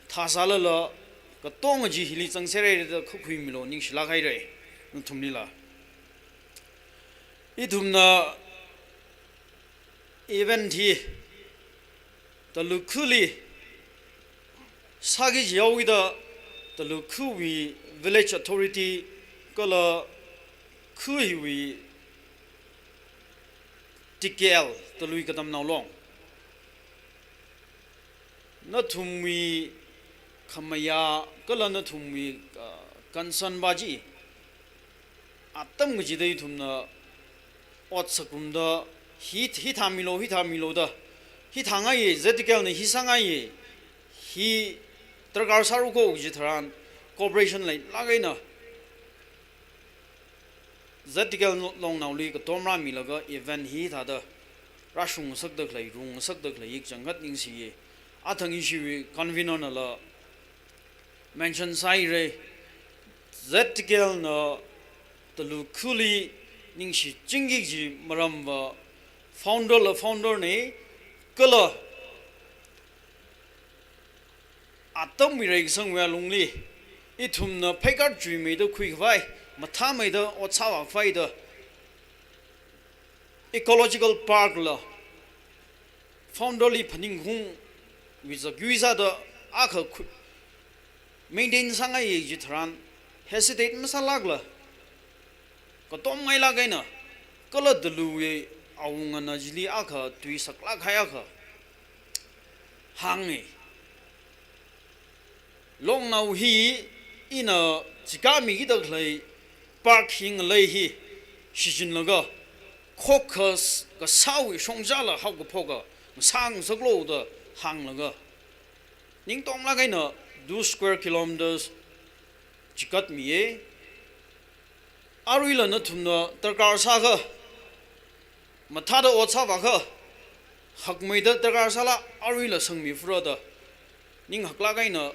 Tasalala, Katongaji, he leads and serrated the Kukumilo, Ning Shilakai Ray, Nutumila. Itumna event he the Lukuli Sagis Yawida, the Lukuwi village authority, Gola Kuiwi. ZTKL the Louis Katam now long. Not whom we Kamaya Kalana whom we Kansan Baji Atam Gijay to the Otsakunda Hitamilo the Hitangaye ZTKL Hisangaye he Tragar Saruko Jitran Corporation like Lagina. ZTKL long now league Tomra Milaga event he had rashung sak dak lai rung sak dak lai ik jangat ning si ye athang issue convener na la mention sai re ZTKL na talu khuli ning si chingi ji maram ba founder ne kala atam mi rei sang wa lungli ithum na phaikat jui me da khui vai matha me da o chawa phai da ecological park la founder li phaning hung with a guiza da akha maintain sanga ye ji thran hesitate masalag la ko tom ngai la gaina kala dlu ye awunga na jili akha tui sakla khaya kha hangi long now hi ina chikami gi dak lai parking lai hi shijin laga focus ka sawi songjala hau ko phoga sang saklo da hang laga ning tong la gaina 2 square kilometers chikat miye aruila na thumna tarkar sa ga matha da ocha wa ga hakmai da tarkar sala aruila sangmi froda ning hakla gaina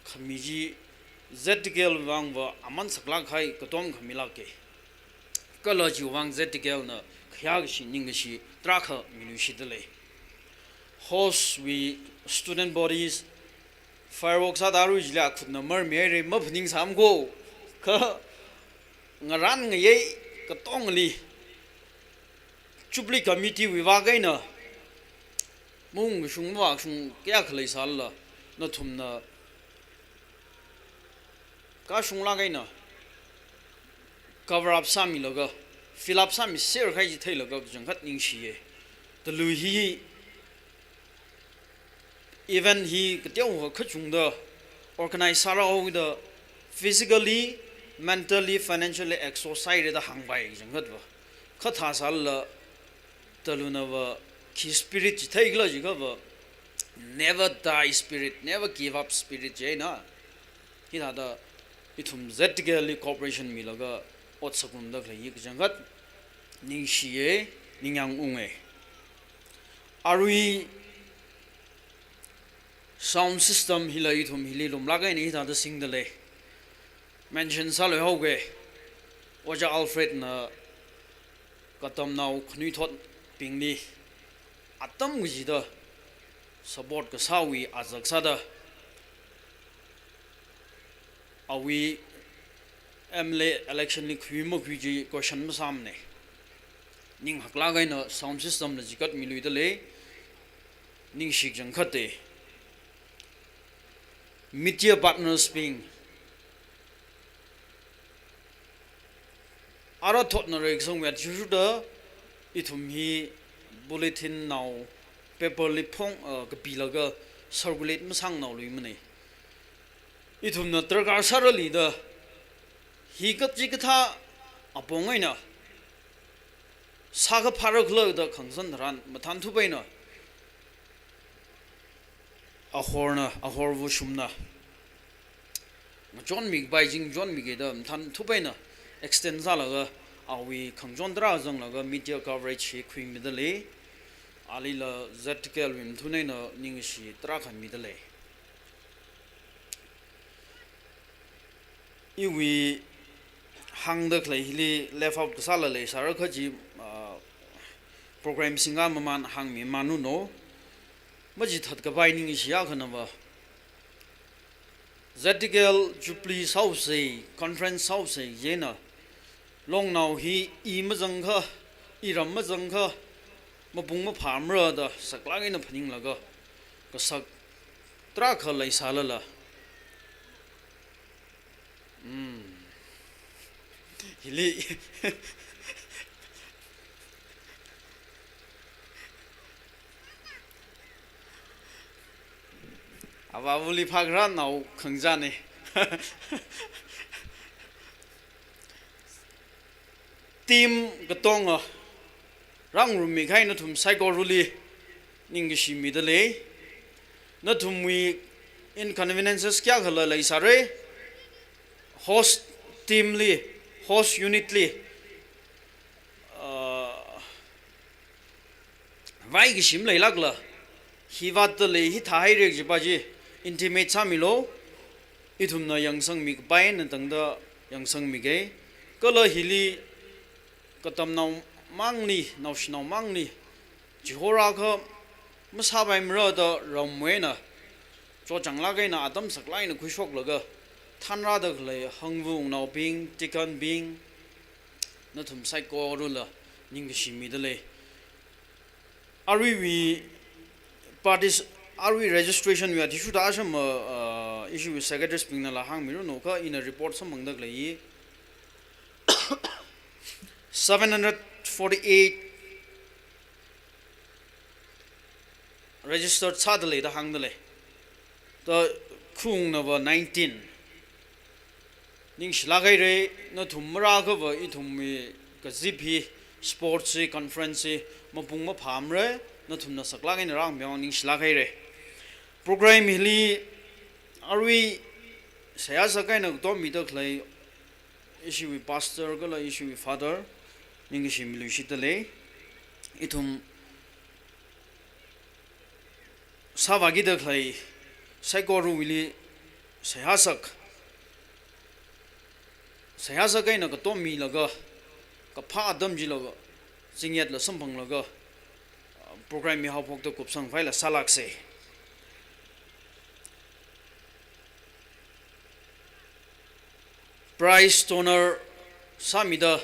khamiji ZTKL wangwa aman sakla khai katom khamila ke kala ji wang ZTKL na khya shi ning shi trakha minu shi dele host we student bodies fireworks adaru jila khutna mar mere mapning samgo ka ngaran ngai ka tongli chupli committee wiwagaina mung shung wa shung kya khlai sala na thumna ka shung la gaina cover up sami loga fill up sami share khai ji thai loga jangkhat ning shi ye the lu hi even he ktyong kha chung da organize sara o the physically mentally financially exercise da hang bai jangkhat ba kha tha sal la taluna ba ki spirit ji thai gla ji ga ba never die spirit never give up spirit je na hi da ithum ZTKL corporation milaga ot sakum da glai yik jangat ning shiye ningyang unge arui sound system hila ithum hili lum lagai ni da sing dale mention sal hoge oja alfred na katam nau khnui thot pingni atam gi da support ka sawi azak sada awi MLA election li khwimo khwiji question ma samne ning hakla gaina sound system na jikat milui dale ning shik jang khate media partners being ara thot na rek song wet ju da ithum hi bulletin now paper li phong ka bilaga circulate ma sang naw lui mane ithum na tarkar sarali da hi kat ji katha apongai na saga pharak la da khangsan dharan mathan thu baina ahor vu shumna john mig baijing john mig da mathan thu baina extend za la ga awi khangjon dra jang la ga media coverage hi khwing mi dale ali la ZTKL wim thunai na ning shi tra khan mi dale iwi hang da klai hili left out ka sala le sar kha ji program singa maman hang mi manu no maji that ka bai ning shi ya khana ba ZTKL jupli house conference house yena long now hi I ma jang kha I ram ma jang kha ma bung ma pham ra da sakla ngai na phaning laga ka sak tra kha lai sala la hili ababuli phagra nau khangjane team gatonga rang rumi khai na thum cycle ruli ningishi midale na thum wi inconveniences kya khala lai sare host team li host unit li vai gi sim lei lak la hi wat de le hi thai rek ji ba ji intimate sa mi lo I thum na yang sang mi pai na tang da yang sang mi ge ko la hili ka tam nau mang ni nau shi nau mang ni ji hora kha ma sa bai mra da ram we na cho chang la ge na adam sak lai na khu shok la ga than ra da le hang vu nau ping tikan bing na thum sai ko ru la ning shi mi da le are we parties are we registration we are issue da sham issue with secretary spring na la hang mi no ka in a report sam mang dak le 748 registered sadly the hang le the khung na 19 ning shlagai re na thumra ka ba I thummi ka gp sports conference mapung ma pham re na thumna sakla ngai rang myang ning shlagai re program hili are we saya sakai na to mi dak lai issue with pastor ka la issue with father ning shim lu shi tale ithum savagi dak lai sai ko ru wili saya sakai na ka to mi laga ka pha dam ji laga jingyat la sampang laga program mi hapok to kupsang faila salak se price toner samida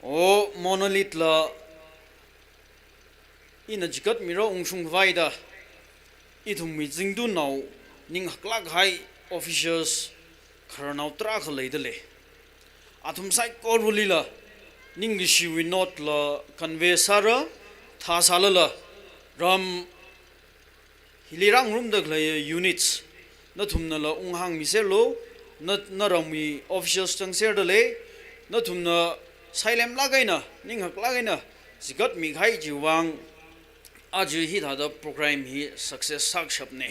o monolith la in a jigat miro ungsung vaida ithum mi jingdu now ning haklak hai officials kharnau tra khaleidale athum sai korulila ning shi we not la convey sara tha salala ram hilirang room dak la units na thumna la unghang mi se lo na rami officials tang ser dale na thumna sailem lagaina ning hak lagaina zigat mi ghai jiwang aju hi da program hi success sak shapne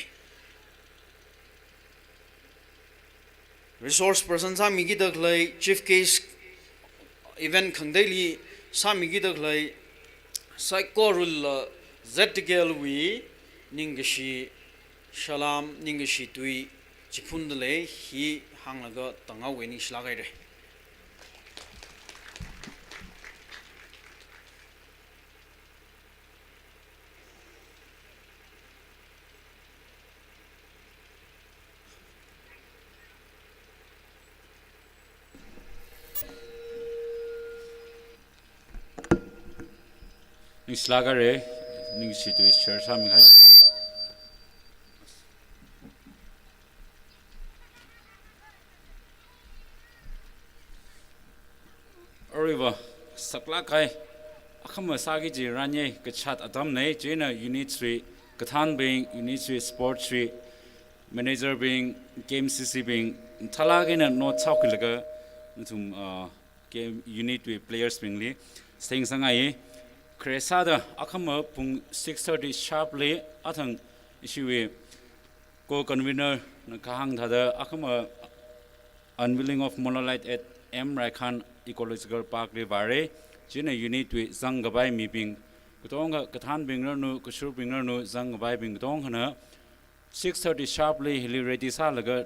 resource person sa mi gi dak lai chief case event khangdaili sa mi gi dak lai psychorul ZTKL wi ningashi shalam ningashi tui chipundale hi hanglaga tanga weni shlagai re ning slaga re ning si tu share sa mi hai ma Oriva sakla kai akhama sagi ji ranye kachat adam nei jena unit 3 kathan being unit 3 sports 3 manager being game cc being thalagena no chaukilaga tum game unit with players beingly staying sangai kresada akhama pung 6:30 sharply athang issue co convener na kahang thada akhama unveiling of monolith at M Raikan ecological park le bare jina unit with zangabai mi ping kutonga kathan bingner nu kusur bingner nu zangabai bing tong hana 6:30 sharply hili ready sa laga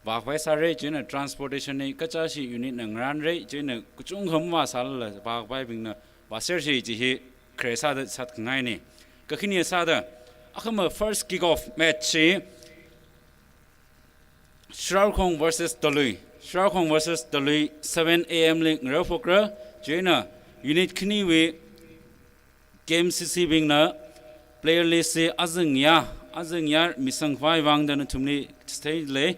bakwai sare jina transportation ni kachashi unit nangran re jina kuchung hamwa sal la bakwai bing na baser ji ji kresa da sat ngai ni kakhini sa da akhama first kick off match Shraukong versus Dalui Shraukong versus Dalui 7 AM link Rafokra Jena unit kini we game CC bing na player list se azengya misang vai wang dan tumni stage le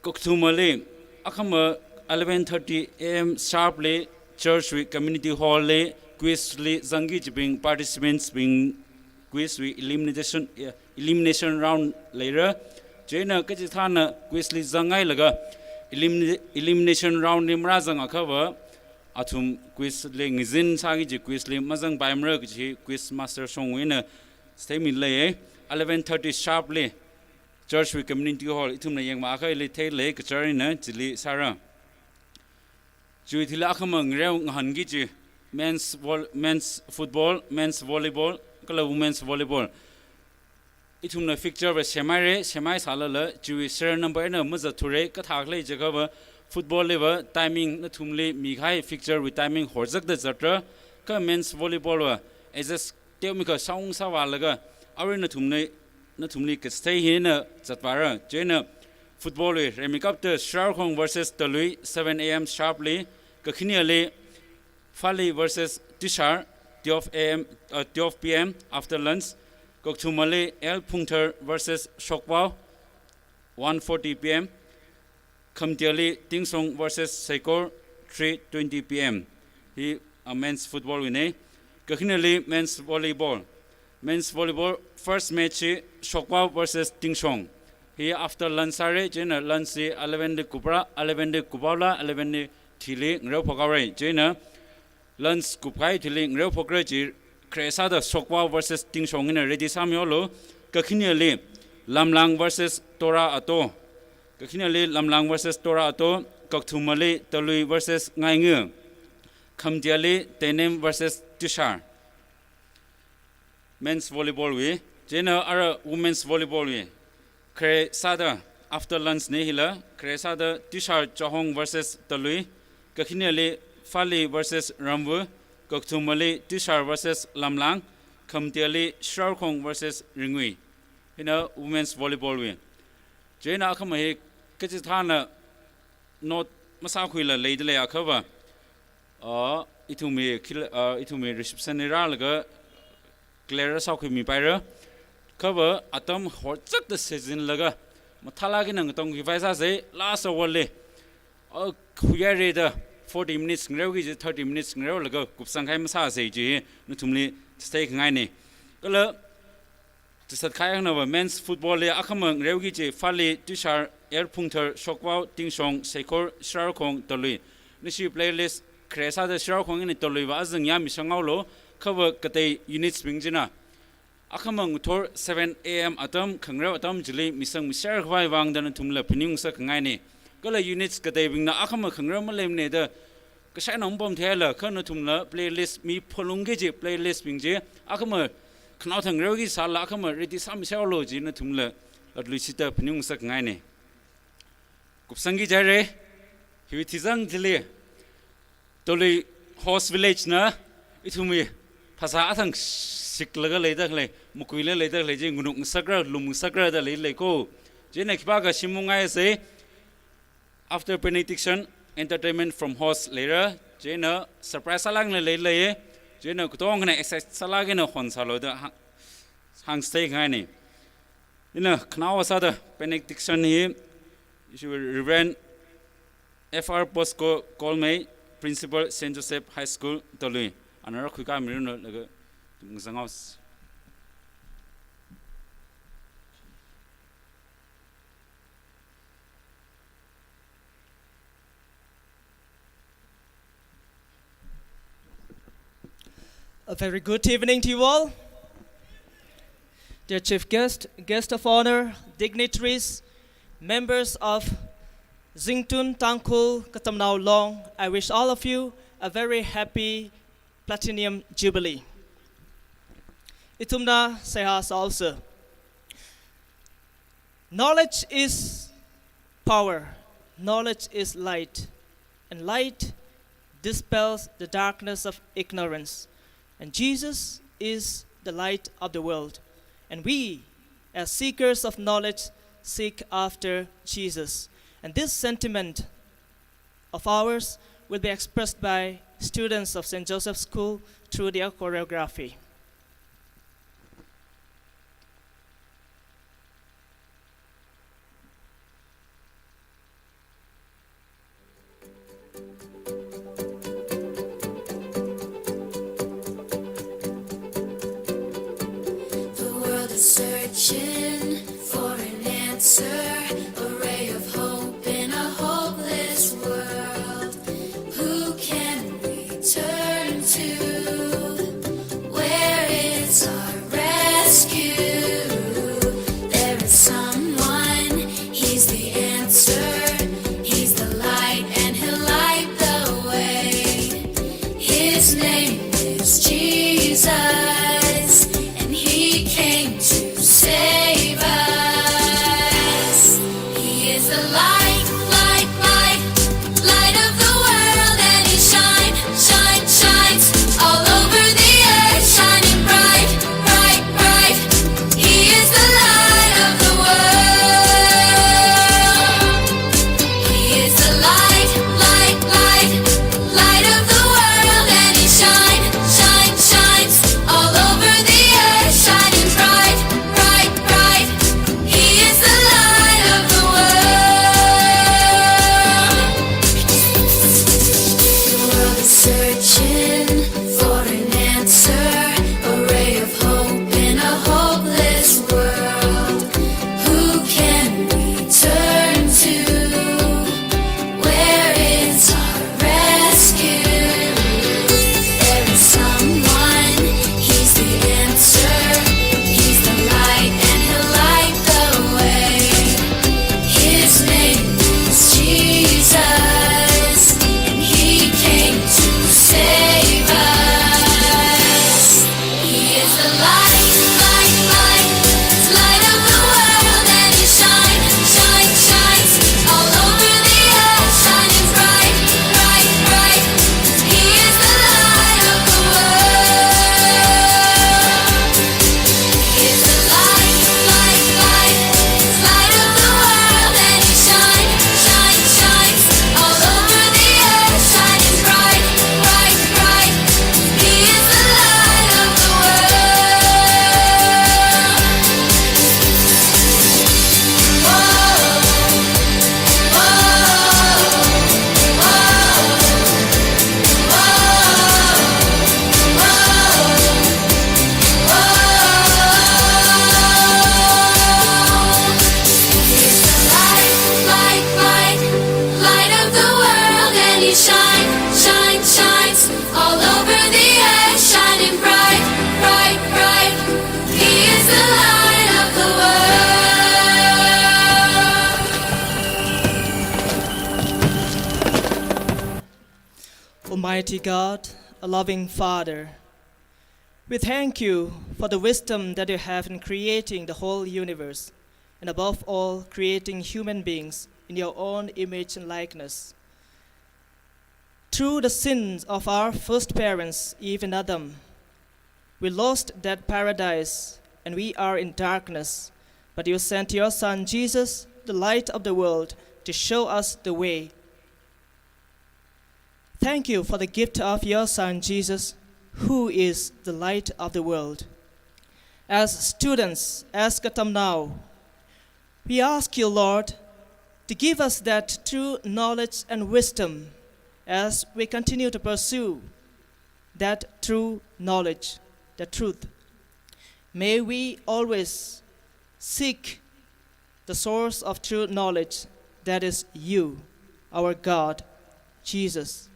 koktumale akhama 11:30 AM sharply church we community hall le quiz le zangi bing participants bing quiz we elimination round later Jena kachithana quiz li zangai laga elimination round ni mrazang akhawa athum quiz le ngizin sagi ji quiz le mazang baimra ji quiz master songwena stemi le 11:30 sharply church we community hall ithum na yengma akhai le thei le kachari na jili sara juithila akhama ngreu nghan gi ji men's football, men's volleyball, kala women's volleyball. Itumna fixture ba semai salala chui share number na maza thure ka thaklei jaga ba football lewa timing na thumle mighai fixture with timing horzak da zatra ka men's volleyball wa as a temika saung sawalaga awre na thumli ka stay hina chatwara jena football we remikap the Sharkhong versus Talui 7 a.m. sharply ka khiniale Fali versus Tishar 12 p.m. after lunch Koktumale El Punter versus Shokbao 1:40 p.m. Kamtiali Tingsong versus Saikor 3:20 p.m. He a men's football winner. Kakinali men's volleyball. Men's volleyball first match Shokbao versus Tingsong. He after lunch sare jena lunch 11 de Kupra 11 de Kubaula 11 de Thili ngro phokare jena lunch kupai Thili ngro phokre ji Kresa the Sokwa versus Tingsong in a ready Samuelo, Kakinali, Lamlang versus Tora Ato, Kakinali, Lamlang versus Tora Ato, Koktumale, Talui versus Ngaingu, Kamdiali, Tenem versus Tishar. Men's volleyball we, Jena are women's volleyball we. Kresada after lunch Nehila, Kresada Tishar Johong versus Talui, Kakinali, Fali versus Rambu. Koktumali Tishar versus Lamlang, Kamtiali Sharkhong versus Ringui. In a women's volleyball win. Jena Akamahi Kachitana not Masakuila Lady Akava. Itumi reception Iralaga Clara Sakumi Pyra. Cover Atom Hortzak the season laga. Matalagin and Tongi Visa say last awole. Oh, Kuyarida. 40 minutes ngrewgi 30 minutes ngrew laga kupsang khai masa sei ji nutumli stay ngai ni kala tisat khai na men's football le akham ngrewgi je fali tishar air puncture shokwao tingsong sekor sharkhong tolui nishi playlist kresa da sharkhong ni tolui wa azang ya misangau lo khawa katei units bingjina akham ngthor 7 am atam khangreu atam jili misang misar khwai wang dan tumla pining sa ngai ni kala units katei bingna akham khangreu ma lemne da kasai nom bom thela khana thumla playlist mi pholungge je playlist bingje akham khnau thangreu gi sala akham ready sam seology na thumla adluisita pining sak ngai ne kupsangi jare hiwithizang jile toli host village na ithumi phasa athang siklaga leida khle mukuile leida khle je ngunuk sakra lum sakra da le ko je na khiba ga simungai se after benediction entertainment from host later jena surprise salang le le jena kutong na exercise salage na hon salo da hang stay ngai ni ina knawa sa da benediction hi Reverend FR Bosco Colmay principal St Joseph High School Tolui anara khuka mirno laga ngsangaus A very good evening to you all. Dear Chief Guest, Guest of Honor, dignitaries, members of Zingtun, Tangkul, Katamnao Long, I wish all of you a very happy Platinum Jubilee. Itumna Sehas also. Knowledge is power, knowledge is light, and light dispels the darkness of ignorance. And Jesus is the light of the world. And we, as seekers of knowledge, seek after Jesus. And this sentiment of ours will be expressed by students of St. Joseph's School through their choreography. Searching for an answer, a ray of hope in a hopeless world. Who can we turn to? Where His name is Jesus, and He came to save us. He is the light, light, light, light of the world, and He shines all over the earth, shining bright, bright, bright. He is the light of the world. He is the light, light, light, light of the world, and He shines all over the earth, shining bright, bright, bright. He is the light of the world. The world is searching for an answer, a ray of hope in a hopeless world. Who can we turn to? Where is our rescue? There is someone, He's the answer. He's the light, and He'll light the way. His name is Jesus, and He came to save us. He is the light, light, light, light of the world, and He shines all over the earth, shining bright, bright, bright. He is the light of the world. He is the light, light, light, light of the world, and He shines all over the earth, shining bright, bright, bright. He is the light of the light, light, light of the world, and He shines all over the earth, shining bright, bright, bright. He is the light of the world. Almighty God, a loving Father, we thank You for the wisdom that You have in creating the whole universe, and above all, creating human beings in Your own image and likeness. Through the sins of our first parents, Eve and Adam, we lost that paradise and we are in darkness. But You sent Your Son, Jesus, the light of the world, to show us the way. Thank You for the gift of Your Son, Jesus, who is the light of the world. As students, as Katam now, we ask You, Lord, to give us that true knowledge and wisdom as we continue to pursue that true knowledge, the truth. May we always seek the source of true knowledge, that is You, our God, Jesus.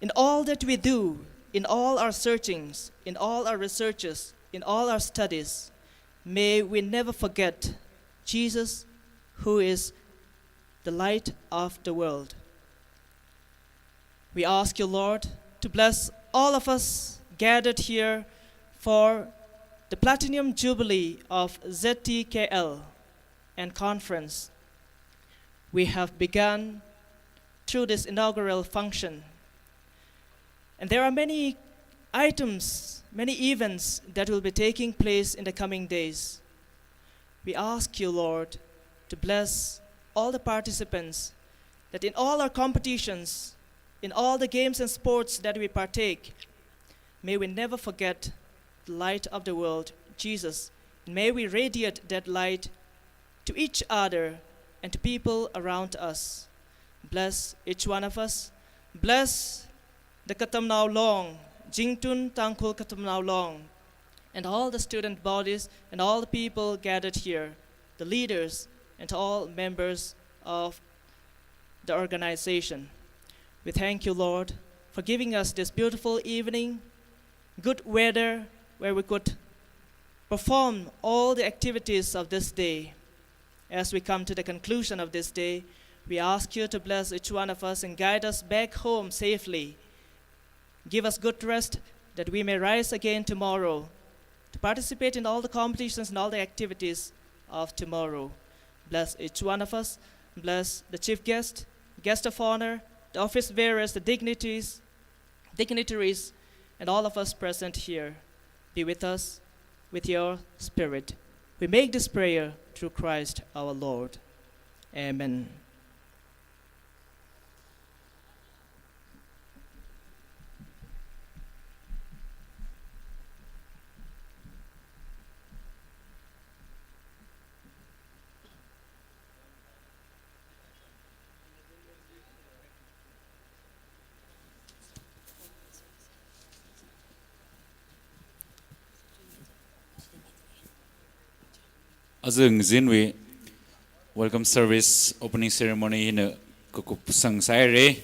In all that we do, in all our searchings, in all our researches, in all our studies, may we never forget Jesus, who is the light of the world. We ask You, Lord, to bless all of us gathered here for the Platinum Jubilee of ZTKL and conference. We have begun through this inaugural function. And there are many items, many events that will be taking place in the coming days. We ask You, Lord, to bless all the participants, that in all our competitions, in all the games and sports that we partake, may we never forget the light of the world, Jesus. And may we radiate that light to each other and to people around us. Bless each one of us. Bless the Katam Now Long, Jingtun Tangkul Katam Now Long, and all the student bodies and all the people gathered here, the leaders and all members of the organization. We thank You, Lord, for giving us this beautiful evening, good weather, where we could perform all the activities of this day. As we come to the conclusion of this day, we ask You to bless each one of us and guide us back home safely. Give us good rest that we may rise again tomorrow to participate in all the competitions and all the activities of tomorrow. Bless each one of us. Bless the chief guest, guest of honor, the office bearers, the dignitaries, and all of us present here. Be with us with your spirit. We make this prayer through Christ our Lord. Amen. Azung Zinwi, welcome service opening ceremony in Kukup Sang Saire,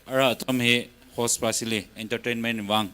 Ara Tom he host Basili, entertainment wang.